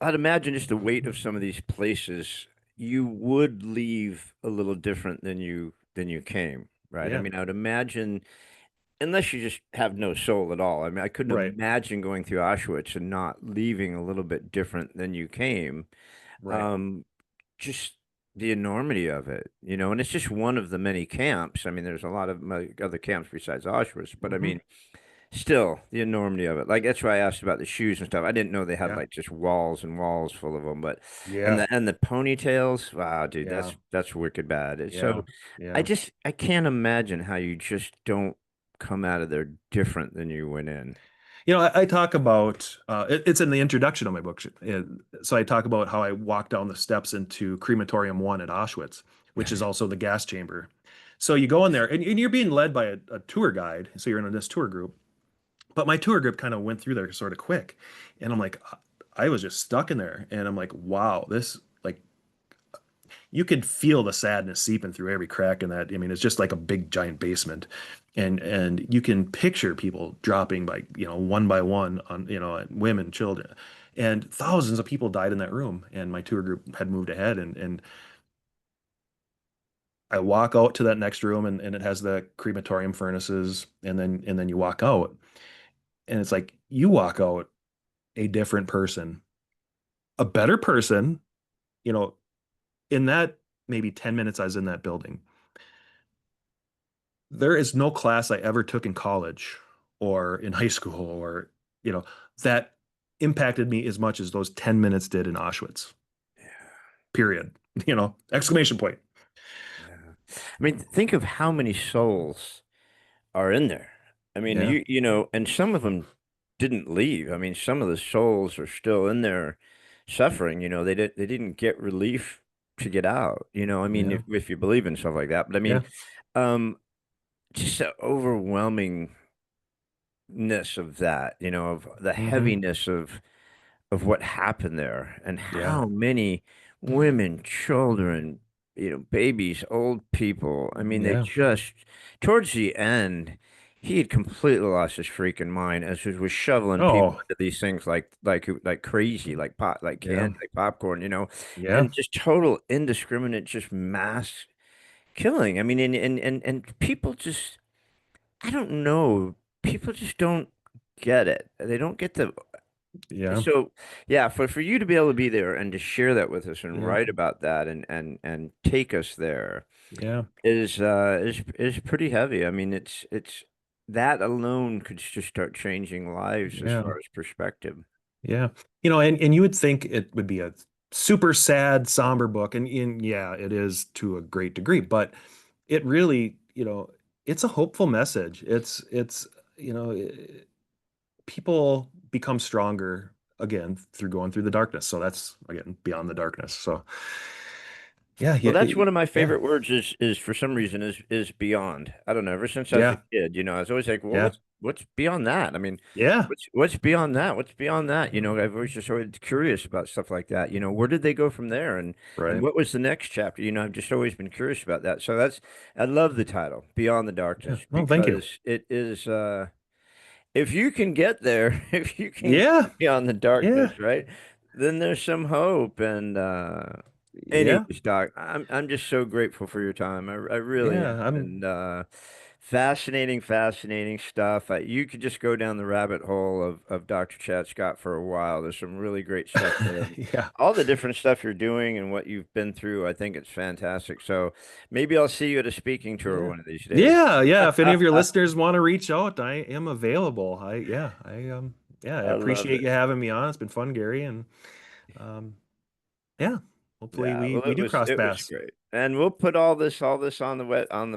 I'd imagine just the weight of some of these places, you would leave a little different than you came, right? I Yeah, mean, I would imagine unless you just have no soul at all. I mean, I couldn't right, imagine going through Auschwitz and not leaving a little bit different than you came. right. Um, just the enormity of it, and it's just one of the many camps. I mean, there's a lot of other camps besides Auschwitz, but I Hmm. mean, still the enormity of it. Like that's why I asked about the shoes and stuff. I didn't know they had Yeah, like just walls and walls full of them, but and yeah, the ponytails, wow, dude, yeah, that's wicked bad. yeah, So yeah. I can't imagine how you just don't come out of there different than you went in. I talk about it's in the introduction of my book. So I talk about how I walked down the steps into Crematorium 1 at Auschwitz, which is also the gas chamber. So you go in there and you're being led by a tour guide. So you're in this tour group. But my tour group kind of went through there sort of quick. And I'm like, I was just stuck in there. And I'm like, wow, this, like, you could feel the sadness seeping through every crack in that. I mean, it's just like a big giant basement. And you can picture people dropping by, one by one on, women, children. And thousands of people died in that room. And my tour group had moved ahead and I walk out to that next room and it has the crematorium furnaces and then you walk out. And it's like you walk out a different person, a better person, you know, in that maybe 10 minutes I was in that building. There is no class I ever took in college or in high school or, that impacted me as much as those 10 minutes did in Auschwitz. Period. Exclamation point. Yeah. I mean, think of how many souls are in there. I mean, Yeah. and some of them. didn't leave. I mean, some of the souls are still in there suffering. They didn't get relief to get out. I mean, Yeah. if you believe in stuff like that. But I Yeah. mean, um, just the overwhelmingness of that. Of the Hmm. heaviness of what happened there, and Yeah. how many women, children, babies, old people. I mean, they Yeah. just, towards the end, he had completely lost his freaking mind as he was shoveling people Oh, into these things like crazy, like pot, like yeah. candy, like popcorn, Yeah. and just total indiscriminate, just mass killing. I mean, and people just, I don't know, people just don't get it. They don't get the Yeah. so yeah, for you to be able to be there and to share that with us and Yeah. write about that and take us there Yeah. is pretty heavy. I mean, it's that alone could just start changing lives as Yeah. far as perspective. Yeah. And you would think it would be a super sad, somber book, and yeah, it is to a great degree, but it really, it's a hopeful message. It's, you know, eh, people become stronger again through going through the darkness. So that's again beyond the darkness. So yeah, Well, yeah, that's one of my yeah, favorite words is for some reason is beyond. I don't know. Ever since I was a yeah, kid, I was always like, well, yeah, what's beyond that? I mean, yeah, what's beyond that? What's beyond that? I've always just always curious about stuff like that. Where did they go from there, and right. what was the next chapter? I've just always been curious about that. So I love the title, Beyond the Yeah. Darkness, Oh, thank you. because it is if you can get there, if you can get Yeah, beyond the yeah, darkness, right? Then there's some hope. And yeah, anyways, Doc, I'm just so grateful for your time. I really am. yeah. I'm And fascinating, fascinating stuff. You could just go down the rabbit hole of Dr. Chad Scott for a while. There's some really great stuff there. And yeah. all the different stuff you're doing and what you've been through, I think it's fantastic. So maybe I'll see you at a speaking tour Yeah. one of these days. Yeah, yeah. If any of your listeners want to reach out, I am available. Yeah, I I love appreciate it. you having me on. It's been fun, Gary, and um yeah, hopefully Yeah, we well, we do cross it was paths. great, and we'll put all this on the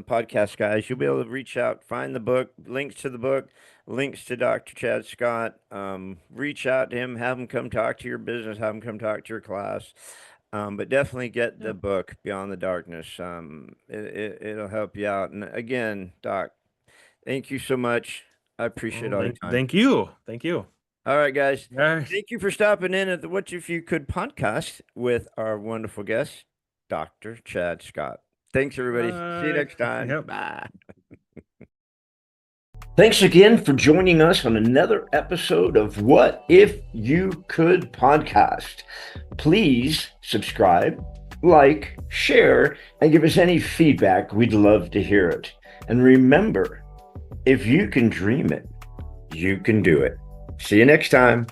podcast, guys. You'll be able to reach out, find the book, links to the book, links to Dr. Chad Scott. Reach out to him, have him come talk to your business, have him come talk to your class. But definitely get Yeah. the book Beyond the Darkness. It'll help you out. And again, Doc, thank you so much. I appreciate Well, all your thank, time. thank you. Thank you. All right, guys. All right. Thank you for stopping in at the What If You Could podcast with our wonderful guest, Dr. Chad Scott. Thanks, everybody. See you Bye. next time. Yep. Bye. Thanks again for joining us on another episode of What If You Could podcast. Please subscribe, like, share, and give us any feedback. We'd love to hear it. And remember, if you can dream it, you can do it. See you next time.